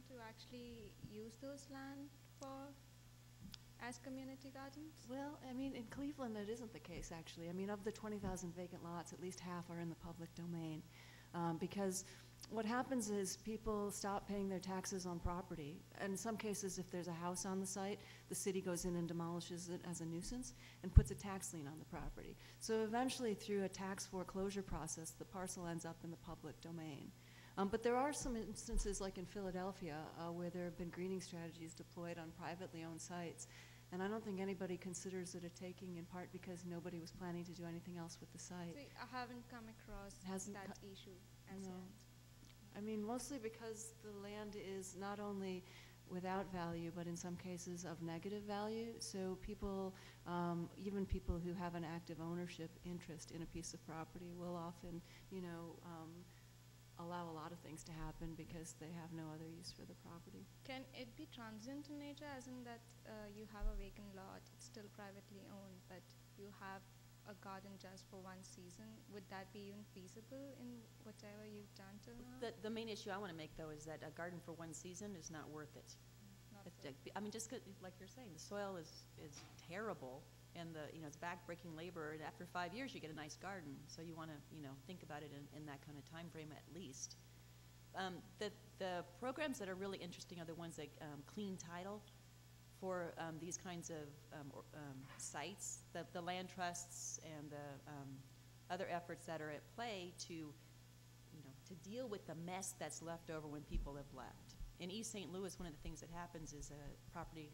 Speaker 4: To actually use those land as community gardens?
Speaker 2: Well, in Cleveland it isn't the case, actually. Of the 20,000 vacant lots, at least half are in the public domain. Because what happens is people stop paying their taxes on property. And in some cases, if there's a house on the site, the city goes in and demolishes it as a nuisance and puts a tax lien on the property. So eventually, through a tax foreclosure process, the parcel ends up in the public domain. But there are some instances, like in Philadelphia, where there have been greening strategies deployed on privately owned sites. And I don't think anybody considers it a taking, in part because nobody was planning to do anything else with the site.
Speaker 4: So I haven't come across that issue as yet.
Speaker 2: Mostly because the land is not only without value, but in some cases of negative value. So people, even people who have an active ownership interest in a piece of property will often, allow a lot of things to happen because they have no other use for the property.
Speaker 4: Can it be transient in nature, as in that you have a vacant lot, it's still privately owned, but you have a garden just for one season? Would that be even feasible in whatever you've done till now?
Speaker 3: The main issue I want to make, though, is that a garden for one season is not worth it. Just like you're saying, the soil is terrible, and it's back-breaking labor, and after 5 years you get a nice garden. So you want to think about it in that kind of time frame at least. The programs that are really interesting are the ones that clean title for these kinds of sites. The land trusts and the other efforts that are at play to deal with the mess that's left over when people have left. In East St. Louis, one of the things that happens is a property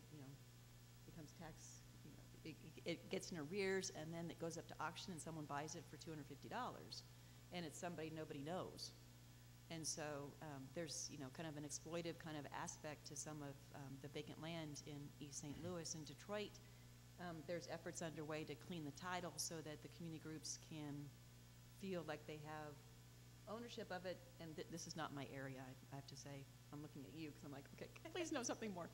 Speaker 3: becomes tax. It gets in arrears, and then it goes up to auction, and someone buys it for $250, and it's somebody nobody knows. And so there's kind of an exploitive kind of aspect to some of the vacant land in East St. Louis. In Detroit, there's efforts underway to clean the title so that the community groups can feel like they have ownership of it. And this is not my area, I have to say. I'm looking at you because I'm like, okay, please know something more.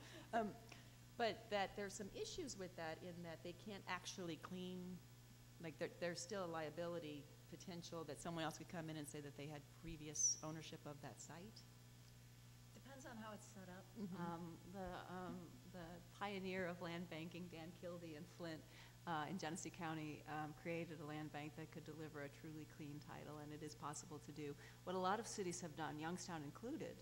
Speaker 3: But that there's some issues with that, in that they can't actually clean, like there's still a liability potential that someone else could come in and say that they had previous ownership of that site.
Speaker 2: Depends on how it's set up. The pioneer of land banking, Dan Kildee in Flint, in Genesee County, created a land bank that could deliver a truly clean title, and it is possible to do. What a lot of cities have done, Youngstown included,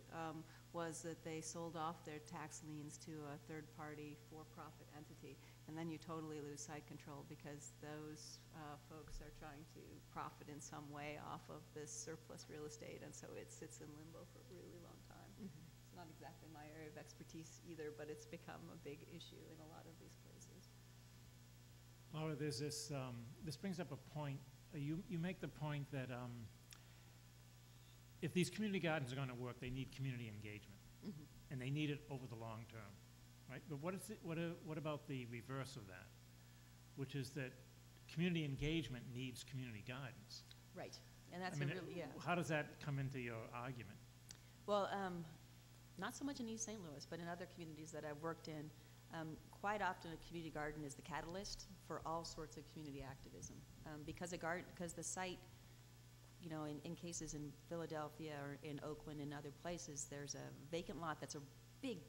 Speaker 2: was that they sold off their tax liens to a third-party for-profit entity, and then you totally lose site control because those folks are trying to profit in some way off of this surplus real estate, and so it sits in limbo for a really long time. Mm-hmm. It's not exactly my area of expertise either, but it's become a big issue in a lot of these places.
Speaker 1: Laura, there's this brings up a point. You make the point that if these community gardens are going to work, they need community engagement, mm-hmm. and they need it over the long term, right? But what about the reverse of that, which is that community engagement needs community gardens?
Speaker 3: Right, and that's
Speaker 1: How does that come into your argument?
Speaker 3: Well, not so much in East St. Louis, but in other communities that I've worked in, quite often a community garden is the catalyst for all sorts of community activism, because the site, in cases in Philadelphia or in Oakland and other places, there's a vacant lot that's a big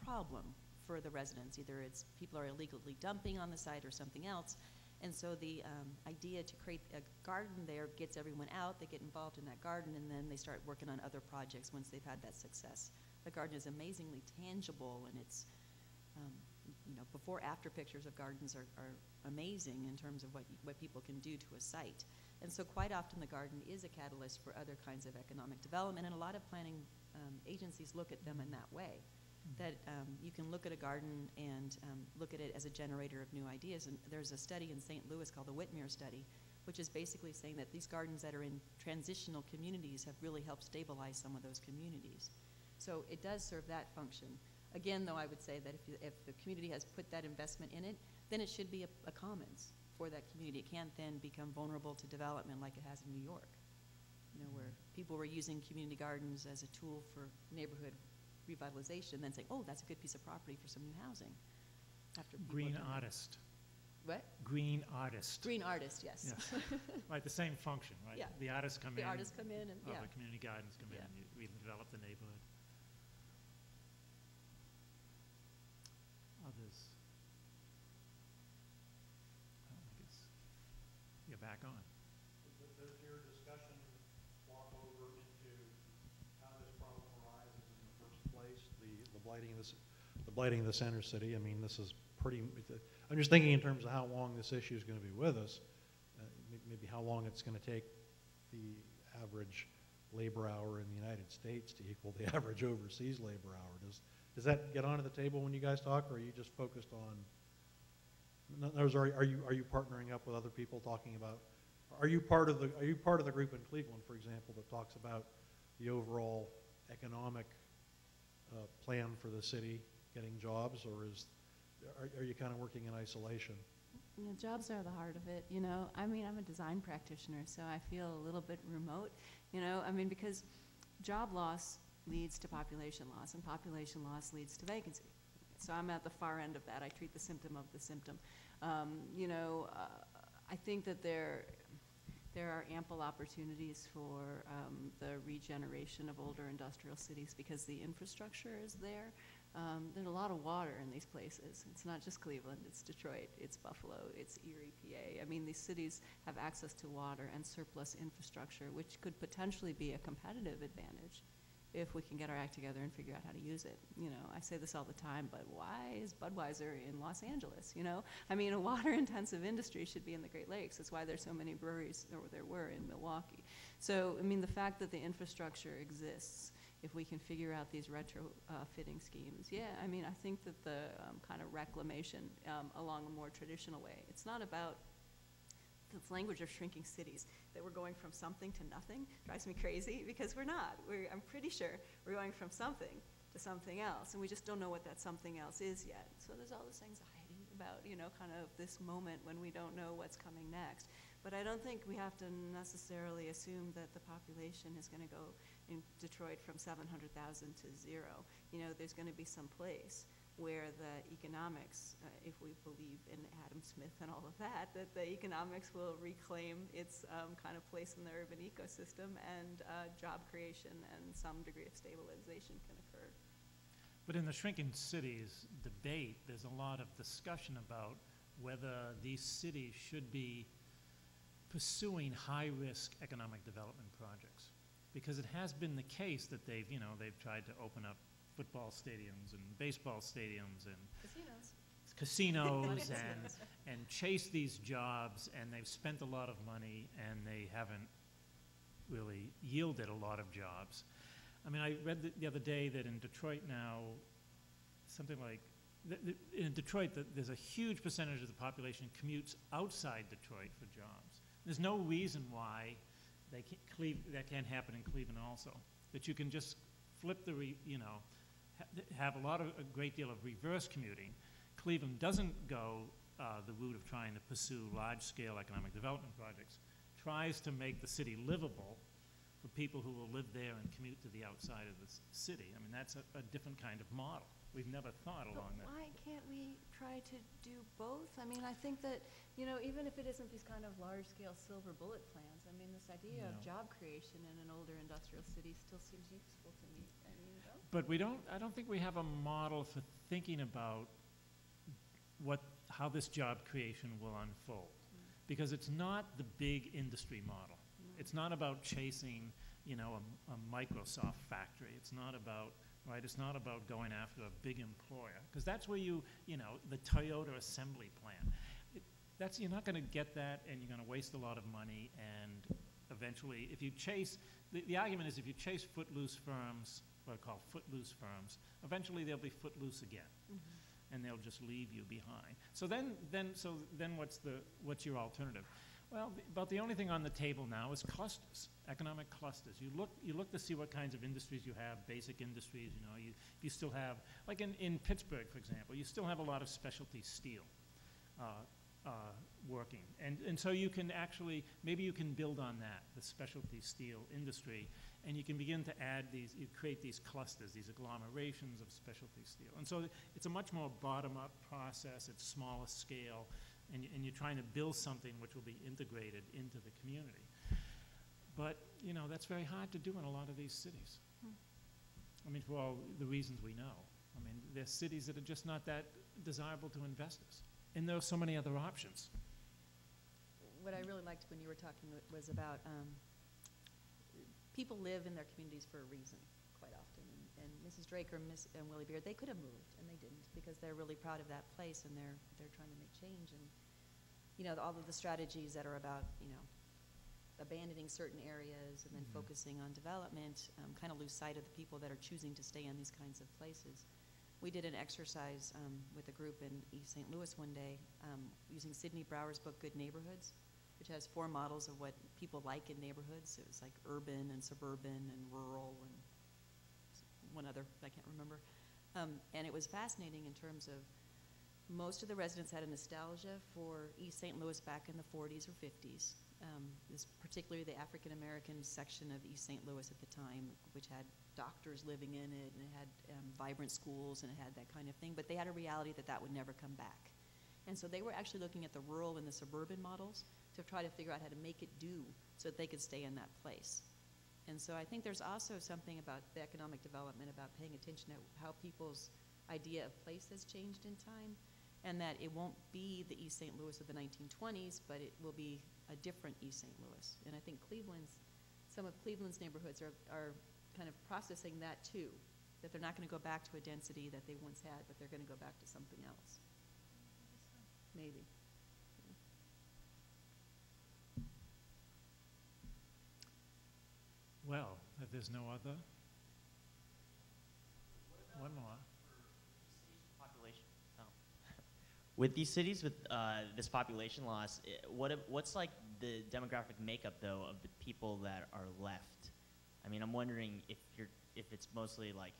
Speaker 3: problem for the residents. Either it's people are illegally dumping on the site or something else, And so the idea to create a garden there gets everyone out, they get involved in that garden, and then they start working on other projects once they've had that success. The garden is amazingly tangible, and it's, before-after pictures of gardens are amazing in terms of what people can do to a site. And so quite often the garden is a catalyst for other kinds of economic development, and a lot of planning agencies look at them in that way. That you can look at a garden and look at it as a generator of new ideas. And there's a study in St. Louis called the Whitmere Study, which is basically saying that these gardens that are in transitional communities have really helped stabilize some of those communities. So it does serve that function. Again, though, I would say that if the community has put that investment in it, then it should be a commons for that community. It can't then become vulnerable to development like it has in New York, where people were using community gardens as a tool for neighborhood revitalization, then saying, oh, that's a good piece of property for some new housing. After
Speaker 1: Green artist.
Speaker 3: What?
Speaker 1: Green artist.
Speaker 3: Green artist, yes.
Speaker 1: Right, the same function, right?
Speaker 3: Yeah.
Speaker 1: The artists come in.
Speaker 3: The artists come in and,
Speaker 1: the community gardens come in and you redevelop the neighborhood. Others? I guess you're back on.
Speaker 5: Does your discussion walk over into how this problem arises in the first place, the blighting of the center city? I mean, this is pretty, I'm just thinking in terms of how long this issue is going to be with us, maybe how long it's going to take the average labor hour in the United States to equal the average overseas labor hour. Does that get onto the table when you guys talk, or are you just focused on, in other words, are you partnering up with other people talking about, are you part of the group in Cleveland, for example, that talks about the overall economic plan for the city, getting jobs, or are you kind of working in isolation?
Speaker 2: Jobs are the heart of it, I mean, I'm a design practitioner, so I feel a little bit remote, I mean, because job loss leads to population loss, and population loss leads to vacancy. So I'm at the far end of that. I treat the symptom of the symptom. I think that there are ample opportunities for the regeneration of older industrial cities because the infrastructure is there. There's a lot of water in these places. It's not just Cleveland, it's Detroit, it's Buffalo, it's Erie, PA. I mean, these cities have access to water and surplus infrastructure, which could potentially be a competitive advantage if we can get our act together and figure out how to use it. I say this all the time, but why is Budweiser in Los Angeles, I mean, a water-intensive industry should be in the Great Lakes. That's why there's so many breweries, or there were in Milwaukee. So, I mean, the fact that the infrastructure exists, if we can figure out these retrofitting schemes, I mean, I think that the kind of reclamation along a more traditional way, it's not about this language of shrinking cities, that we're going from something to nothing, drives me crazy, because we're not. I'm pretty sure we're going from something to something else, and we just don't know what that something else is yet. So there's all this anxiety about, kind of this moment when we don't know what's coming next. But I don't think we have to necessarily assume that the population is going to go in Detroit from 700,000 to 0. There's going to be some place where the economics, if we believe in Adam Smith and all of that the economics will reclaim its kind of place in the urban ecosystem, and job creation and some degree of stabilization can occur.
Speaker 1: But in the shrinking cities debate, there's a lot of discussion about whether these cities should be pursuing high-risk economic development projects. Because it has been the case that they've tried to open up football stadiums and baseball stadiums and casinos and chase these jobs, and they've spent a lot of money and they haven't really yielded a lot of jobs. I mean, I read the other day that in Detroit now, something like, in Detroit, there's a huge percentage of the population commutes outside Detroit for jobs. There's no reason why that can't happen in Cleveland also. That you can just flip have a great deal of reverse commuting. Cleveland doesn't go the route of trying to pursue large-scale economic development projects, tries to make the city livable for people who will live there and commute to the outside of the city. I mean, that's a different kind of model. We've never thought along that.
Speaker 2: Why can't we try to do both? I mean, I think that, even if it isn't these kind of large-scale silver bullet plans, I mean, this idea of job creation in an older industrial city still seems useful to me. I mean,
Speaker 1: But I don't think we have a model for thinking about how this job creation will unfold. because it's not the big industry model. It's not about chasing, you know, a Microsoft factory. It's not about, right, it's not about going after a big employer, because that's where you know, the Toyota assembly plant. You're not going to get that, and you're going to waste a lot of money, and eventually, if you chase, the argument is if you chase footloose firms, what I call footloose firms, eventually they'll be footloose again, and they'll just leave you behind. So then what's your alternative? Well, about the only thing on the table now is clusters, economic clusters. You look to see what kinds of industries you have, basic industries. You know, you still have, like in Pittsburgh, for example, you still have a lot of specialty steel working, and so you can actually, maybe you can build on that, the specialty steel industry, and you can begin to add you create these clusters, these agglomerations of specialty steel. And so it's a much more bottom-up process. It's smaller scale. And you're trying to build something which will be integrated into the community. But, you know, that's very hard to do in a lot of these cities. I mean, for all the reasons we know. I mean, there's cities that are just not that desirable to investors. And there are so many other options.
Speaker 3: What I really liked when you were talking was about people live in their communities for a reason, quite often. And Mrs. Drake and Willie Beard, they could have moved, and they didn't, because they're really proud of that place, and they're trying to make change. And, you know, all of the strategies that are about, you know, abandoning certain areas and then focusing on development kind of lose sight of the people that are choosing to stay in these kinds of places. We did an exercise with a group in East St. Louis one day using Sidney Brower's book, Good Neighborhoods, which has 4 models of what people like in neighborhoods. It was like urban and suburban and rural and one other I can't remember. And it was fascinating in terms of most of the residents had a nostalgia for East St. Louis back in the 40s or 50s. This particularly the African American section of East St. Louis at the time, which had doctors living in it, and it had vibrant schools, and it had that kind of thing. But they had a reality that would never come back. And so they were actually looking at the rural and the suburban models to try to figure out how to make it do so that they could stay in that place. And so I think there's also something about the economic development, about paying attention to how people's idea of place has changed in time, and that it won't be the East St. Louis of the 1920s, but it will be a different East St. Louis. And I think some of Cleveland's neighborhoods are kind of processing that too, that they're not going to go back to a density that they once had, but they're going to go back to something else. Maybe.
Speaker 1: Well, if there's no other, one more.
Speaker 6: Population. Oh. With these cities with this population loss, what's like the demographic makeup though of the people that are left? I mean, I'm wondering if it's mostly like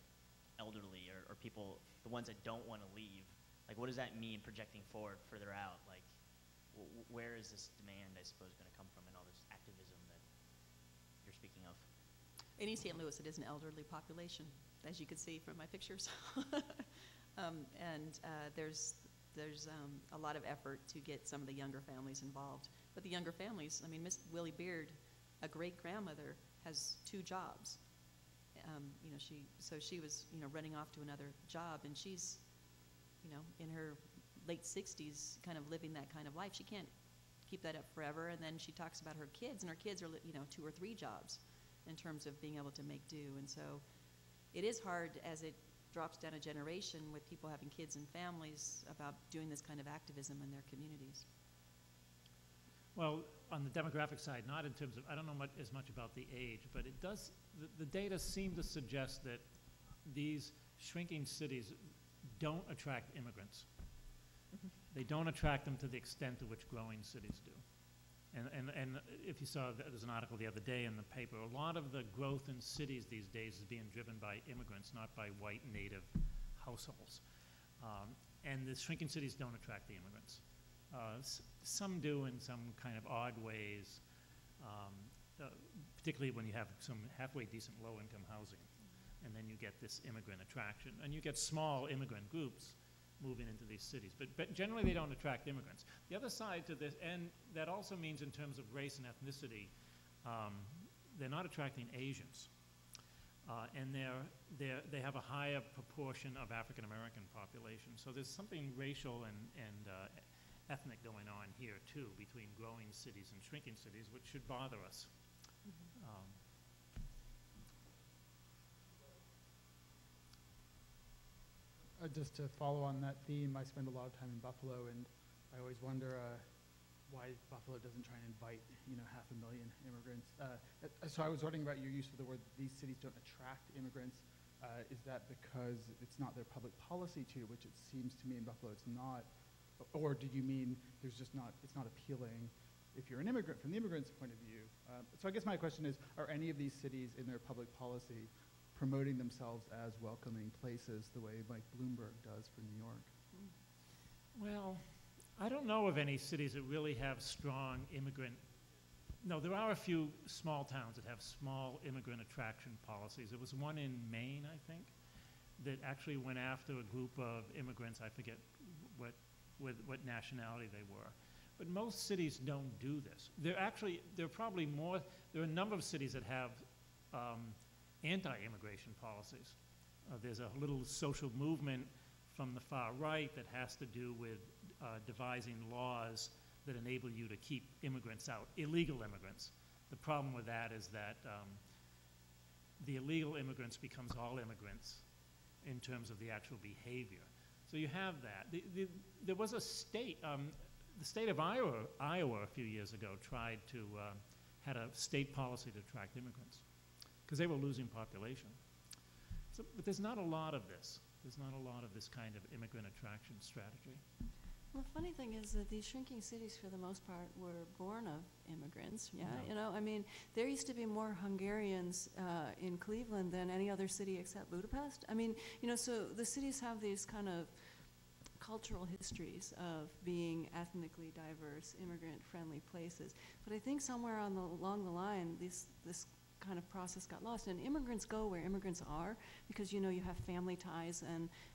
Speaker 6: elderly or people, the ones that don't want to leave. Like, what does that mean projecting forward further out? Like, where is this demand, I suppose, going to come from, and all this activism that you're speaking of?
Speaker 3: In East St. Louis, it is an elderly population, as you can see from my pictures. There's a lot of effort to get some of the younger families involved. But the younger families, I mean, Miss Willie Beard, a great-grandmother, has 2 jobs. You know, she was, you know, running off to another job, and she's, you know, in her late 60s, kind of living that kind of life. She can't keep that up forever. And then she talks about her kids, and her kids are, you know, 2 or 3 jobs in terms of being able to make do. And so it is hard as it drops down a generation with people having kids and families about doing this kind of activism in their communities.
Speaker 1: Well, on the demographic side, not in terms of, I don't know as much about the age, but it does, the data seem to suggest that these shrinking cities don't attract immigrants. They don't attract them to the extent to which growing cities do. And if you saw, there's an article the other day in the paper, a lot of the growth in cities these days is being driven by immigrants, not by white native households. And the shrinking cities don't attract the immigrants. Some do in some kind of odd ways, particularly when you have some halfway decent low-income housing, and then you get this immigrant attraction. And you get small immigrant groups moving into these cities. But generally they don't attract immigrants. The other side to this, and that also means in terms of race and ethnicity, they're not attracting Asians. And they have a higher proportion of African American population. So there's something racial and ethnic going on here too, between growing cities and shrinking cities, which should bother us.
Speaker 7: Just to follow on that theme, I spend a lot of time in Buffalo, and I always wonder why Buffalo doesn't try and invite, 500,000 immigrants. So I was wondering about your use of the word these cities don't attract immigrants. Is that because it's not their public policy to, which it seems to me in Buffalo it's not, or did you mean it's not appealing if you're an immigrant from the immigrant's point of view? So I guess my question is, are any of these cities in their public policy promoting themselves as welcoming places the way Mike Bloomberg does for New York?
Speaker 1: Well, I don't know of any cities that really have strong immigrant. No, there are a few small towns that have small immigrant attraction policies. There was one in Maine, I think, that actually went after a group of immigrants. I forget what nationality they were. But most cities don't do this. There are a number of cities that have anti-immigration policies. There's a little social movement from the far right that has to do with devising laws that enable you to keep immigrants out, illegal immigrants. The problem with that is that the illegal immigrants becomes all immigrants in terms of the actual behavior. So you have that. There was a state, the state of Iowa a few years ago had a state policy to attract immigrants because they were losing population. So, but there's not a lot of this. There's not a lot of this kind of immigrant attraction strategy.
Speaker 2: Well, the funny thing is that these shrinking cities, for the most part, were born of immigrants. Yeah,
Speaker 1: Yeah.
Speaker 2: There used to be more Hungarians in Cleveland than any other city except Budapest. So the cities have these kind of cultural histories of being ethnically diverse, immigrant-friendly places. But I think somewhere along the line, this kind of process got lost. And immigrants go where immigrants are because, you have family ties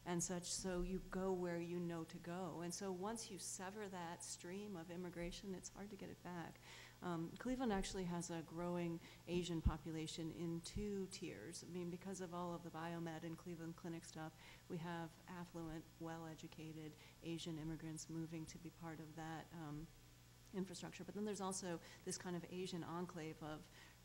Speaker 2: and such, so you go where you know to go. And so once you sever that stream of immigration, it's hard to get it back. Cleveland actually has a growing Asian population in 2 tiers. Because of all of the biomed and Cleveland Clinic stuff, we have affluent, well-educated Asian immigrants moving to be part of that infrastructure. But then there's also this kind of Asian enclave of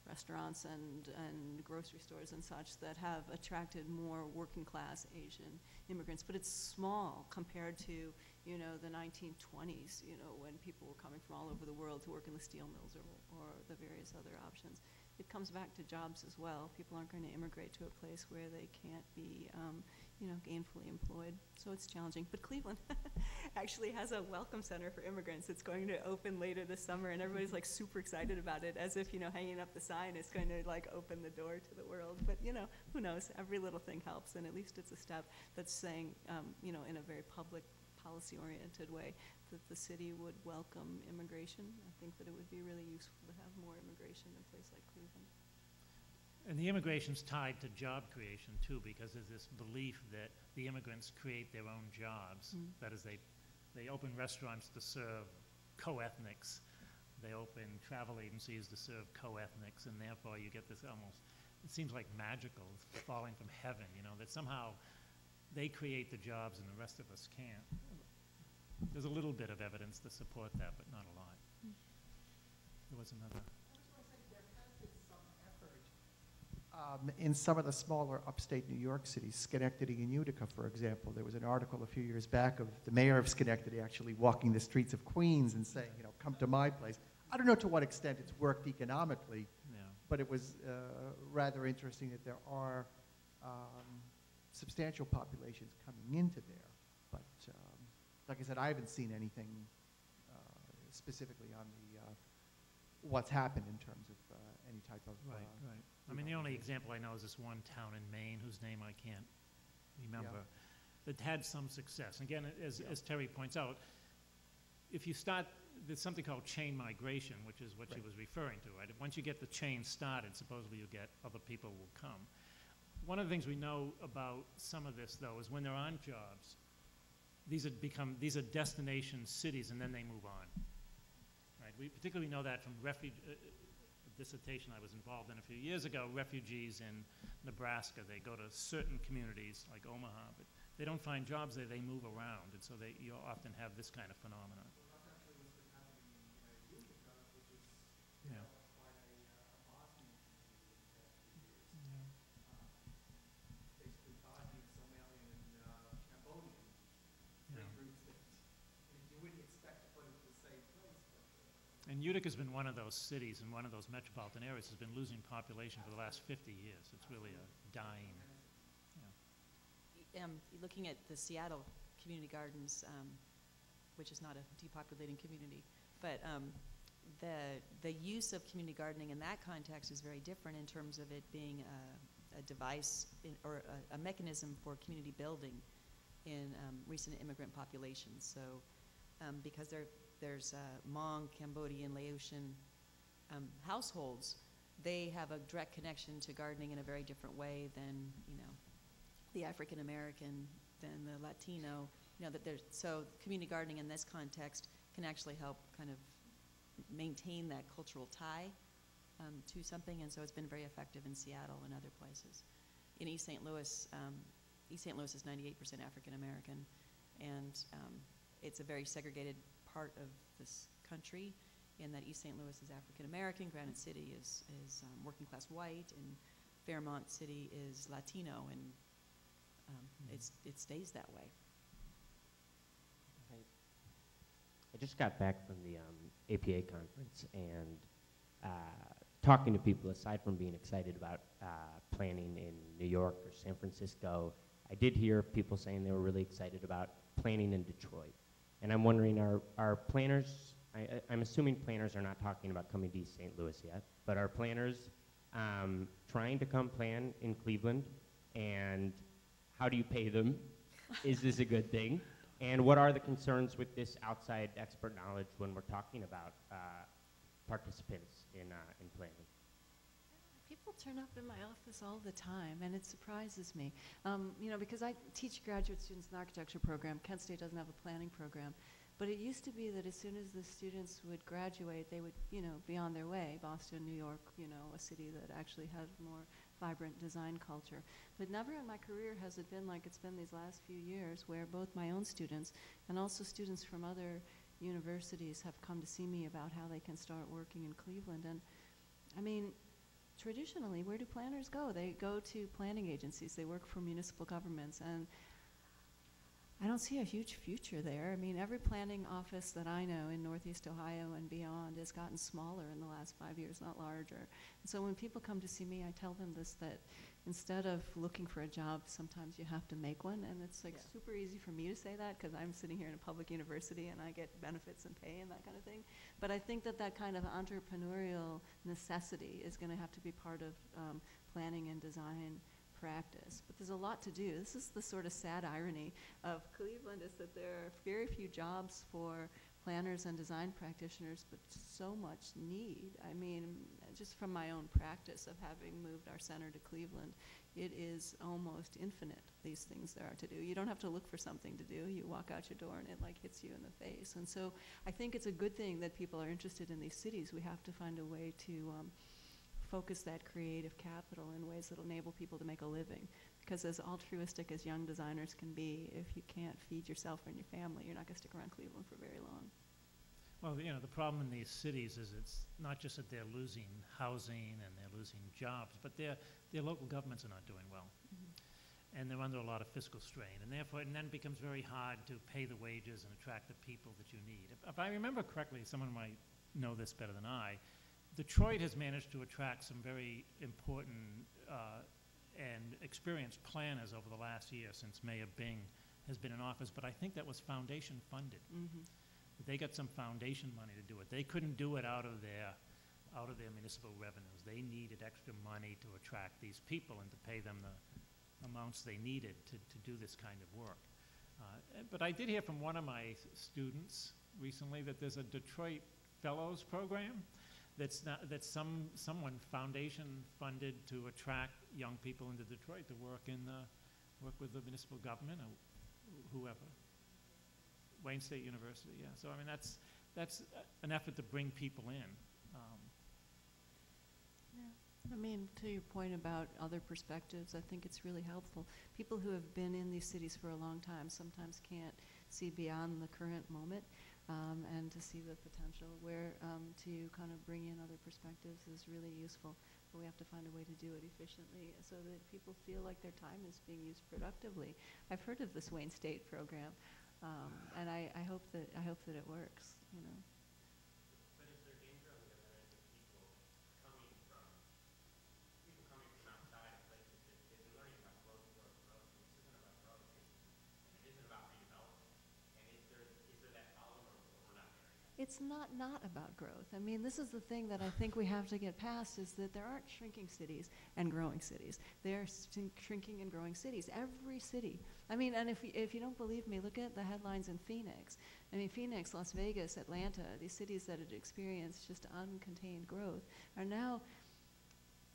Speaker 2: restaurants and grocery stores and such that have attracted more working class Asian immigrants. But it's small compared to, the 1920s, when people were coming from all over the world to work in the steel mills or the various other options. It comes back to jobs as well. People aren't going to immigrate to a place where they can't be, gainfully employed. So it's challenging. But Cleveland actually has a welcome center for immigrants. It's going to open later this summer, and everybody's like super excited about it, as if, hanging up the sign is going to like open the door to the world. But, who knows? Every little thing helps, and at least it's a step that's saying, in a very public, policy-oriented way, that the city would welcome immigration. I think that it would be really useful to have more immigration in a place like Cleveland.
Speaker 1: And the immigration's tied to job creation too, because there's this belief that the immigrants create their own jobs. That is, they open restaurants to serve co-ethnics. They open travel agencies to serve co-ethnics, and therefore you get this it seems like magical, falling from heaven, that somehow they create the jobs and the rest of us can't. There's a little bit of evidence to support that, but not a lot. There was another.
Speaker 8: In some of the smaller upstate New York cities, Schenectady and Utica, for example, there was an article a few years back of the mayor of Schenectady actually walking the streets of Queens and saying, come to my place. I don't know to what extent it's worked economically, but it was rather interesting that there are substantial populations coming into there. But like I said, I haven't seen anything specifically on the what's happened in terms of any type of
Speaker 1: Right. The only example I know is this one town in Maine whose name I can't remember that had some success. Again, as Terry points out, if you start, there's something called chain migration, which is what she was referring to, right? Once you get the chain started, supposedly you get other people will come. One of the things we know about some of this, though, is when there aren't jobs, these are destination cities, and then they move on. Right? We particularly know that from dissertation I was involved in a few years ago. Refugees in Nebraska, they go to certain communities like Omaha, but they don't find jobs there. They move around, and so you often have this kind of phenomenon. And Utica's been one of those cities and one of those metropolitan areas has been losing population for the last 50 years. It's really a dying.
Speaker 3: Looking at the Seattle community gardens, which is not a depopulating community, but the use of community gardening in that context is very different in terms of it being a device or a mechanism for community building in recent immigrant populations. So because there's Hmong, Cambodian, Laotian households, they have a direct connection to gardening in a very different way than, the African American, than the Latino. So community gardening in this context can actually help kind of maintain that cultural tie to something, and so it's been very effective in Seattle and other places. In East St. Louis is 98% African American, and it's a very segregated part of this country in that East St. Louis is African American, Granite City is working class white, and Fairmont City is Latino, and it stays that way.
Speaker 9: I just got back from the APA conference, and talking to people, aside from being excited about planning in New York or San Francisco, I did hear people saying they were really excited about planning in Detroit. And I'm wondering, are planners, I'm assuming planners are not talking about coming to East St. Louis yet, but are planners trying to come plan in Cleveland? And how do you pay them? Is this a good thing? And what are the concerns with this outside expert knowledge when we're talking about participants in planning?
Speaker 2: People turn up in my office all the time, and it surprises me. Because I teach graduate students in the architecture program. Kent State doesn't have a planning program. But it used to be that as soon as the students would graduate, they would, be on their way. Boston, New York, a city that actually had more vibrant design culture. But never in my career has it been like it's been these last few years, where both my own students and also students from other universities have come to see me about how they can start working in Cleveland. And I mean, traditionally, where do planners go? They go to planning agencies. They work for municipal governments, and I don't see a huge future there. I mean, every planning office that I know in Northeast Ohio and beyond has gotten smaller in the last 5 years, not larger. And so when people come to see me, I tell them this, that instead of looking for a job, sometimes you have to make one. And it's like super easy for me to say that because I'm sitting here in a public university and I get benefits and pay and that kind of thing. But I think that kind of entrepreneurial necessity is going to have to be part of planning and design practice. But there's a lot to do. This is the sort of sad irony of Cleveland, is that there are very few jobs for planners and design practitioners, but so much need. I mean, just from my own practice of having moved our center to Cleveland, it is almost infinite, these things there are to do. You don't have to look for something to do. You walk out your door and it like hits you in the face. And so I think it's a good thing that people are interested in these cities. We have to find a way to focus that creative capital in ways that will enable people to make a living. Because as altruistic as young designers can be, if you can't feed yourself and your family, you're not going to stick around Cleveland for very long.
Speaker 1: Well, the problem in these cities is it's not just that they're losing housing and they're losing jobs, but their local governments are not doing well. Mm-hmm. And they're under a lot of fiscal strain. And therefore, and then it becomes very hard to pay the wages and attract the people that you need. If I remember correctly, someone might know this better than I, Detroit has managed to attract some very important and experienced planners over the last year since Mayor Bing has been in office, but I think that was foundation funded. Mm-hmm. They got some foundation money to do it. They couldn't do it out of their municipal revenues. They needed extra money to attract these people and to pay them the amounts they needed to do this kind of work. But I did hear from one of my students recently that there's a Detroit Fellows program that's someone foundation funded to attract young people into Detroit to work with the municipal government or whoever. Wayne State University, yeah. So I mean that's an effort to bring people in.
Speaker 2: Yeah. I mean, to your point about other perspectives, I think it's really helpful. People who have been in these cities for a long time sometimes can't see beyond the current moment. And to see the potential where to kind of bring in other perspectives is really useful. But we have to find a way to do it efficiently so that people feel like their time is being used productively. I've heard of this Wayne State program, and I hope that it works.
Speaker 6: But is there
Speaker 2: it's not about growth. I mean, this is the thing that I think we have to get past, is that there aren't shrinking cities and growing cities. There are shrinking and growing cities, every city. I mean, and if you don't believe me, look at the headlines in Phoenix. I mean, Phoenix, Las Vegas, Atlanta, these cities that had experienced just uncontained growth are now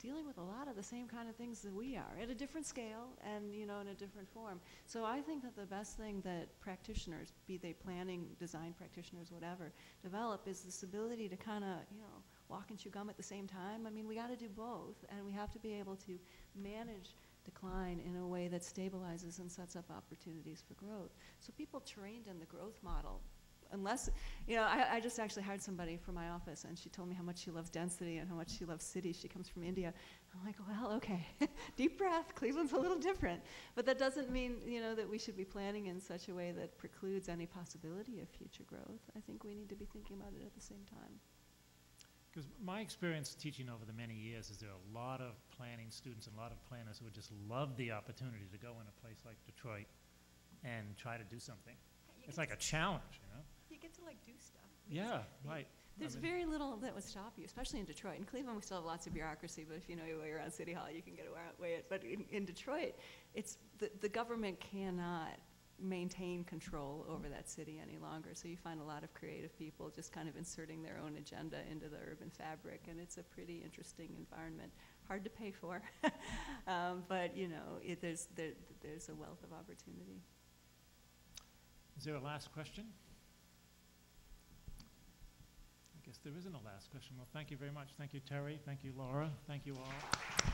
Speaker 2: dealing with a lot of the same kind of things that we are, at a different scale and, you know, in a different form. So I think that the best thing that practitioners, be they planning, design practitioners, whatever, develop is this ability to kind of, you know, walk and chew gum at the same time. I mean, we got to do both, and we have to be able to manage decline in a way that stabilizes and sets up opportunities for growth. So people trained in the growth model, unless, you know, I just actually hired somebody for my office, and she told me how much she loves density and how much she loves cities. She comes from India. I'm like, well, okay, deep breath. Cleveland's a little different. But that doesn't mean, you know, that we should be planning in such a way that precludes any possibility of future growth. I think we need to be thinking about it at the same time.
Speaker 1: Because my experience teaching over the many years is there are a lot of planning students and a lot of planners who would just love the opportunity to go in a place like Detroit and try to do something. It's like a challenge, you know?
Speaker 2: You get to, like, do stuff.
Speaker 1: Yeah, right.
Speaker 2: There's very little that would stop you, especially in Detroit. In Cleveland, we still have lots of bureaucracy, but if you know your way around City Hall, you can get away it. But in Detroit, it's the government cannot maintain control over that city any longer. So you find a lot of creative people just kind of inserting their own agenda into the urban fabric, and it's a pretty interesting environment. Hard to pay for, but, you know, there's a wealth of opportunity.
Speaker 1: Is there a last question? I guess there isn't a last question. Well, thank you very much. Thank you, Terry. Thank you, Laura. Thank you all.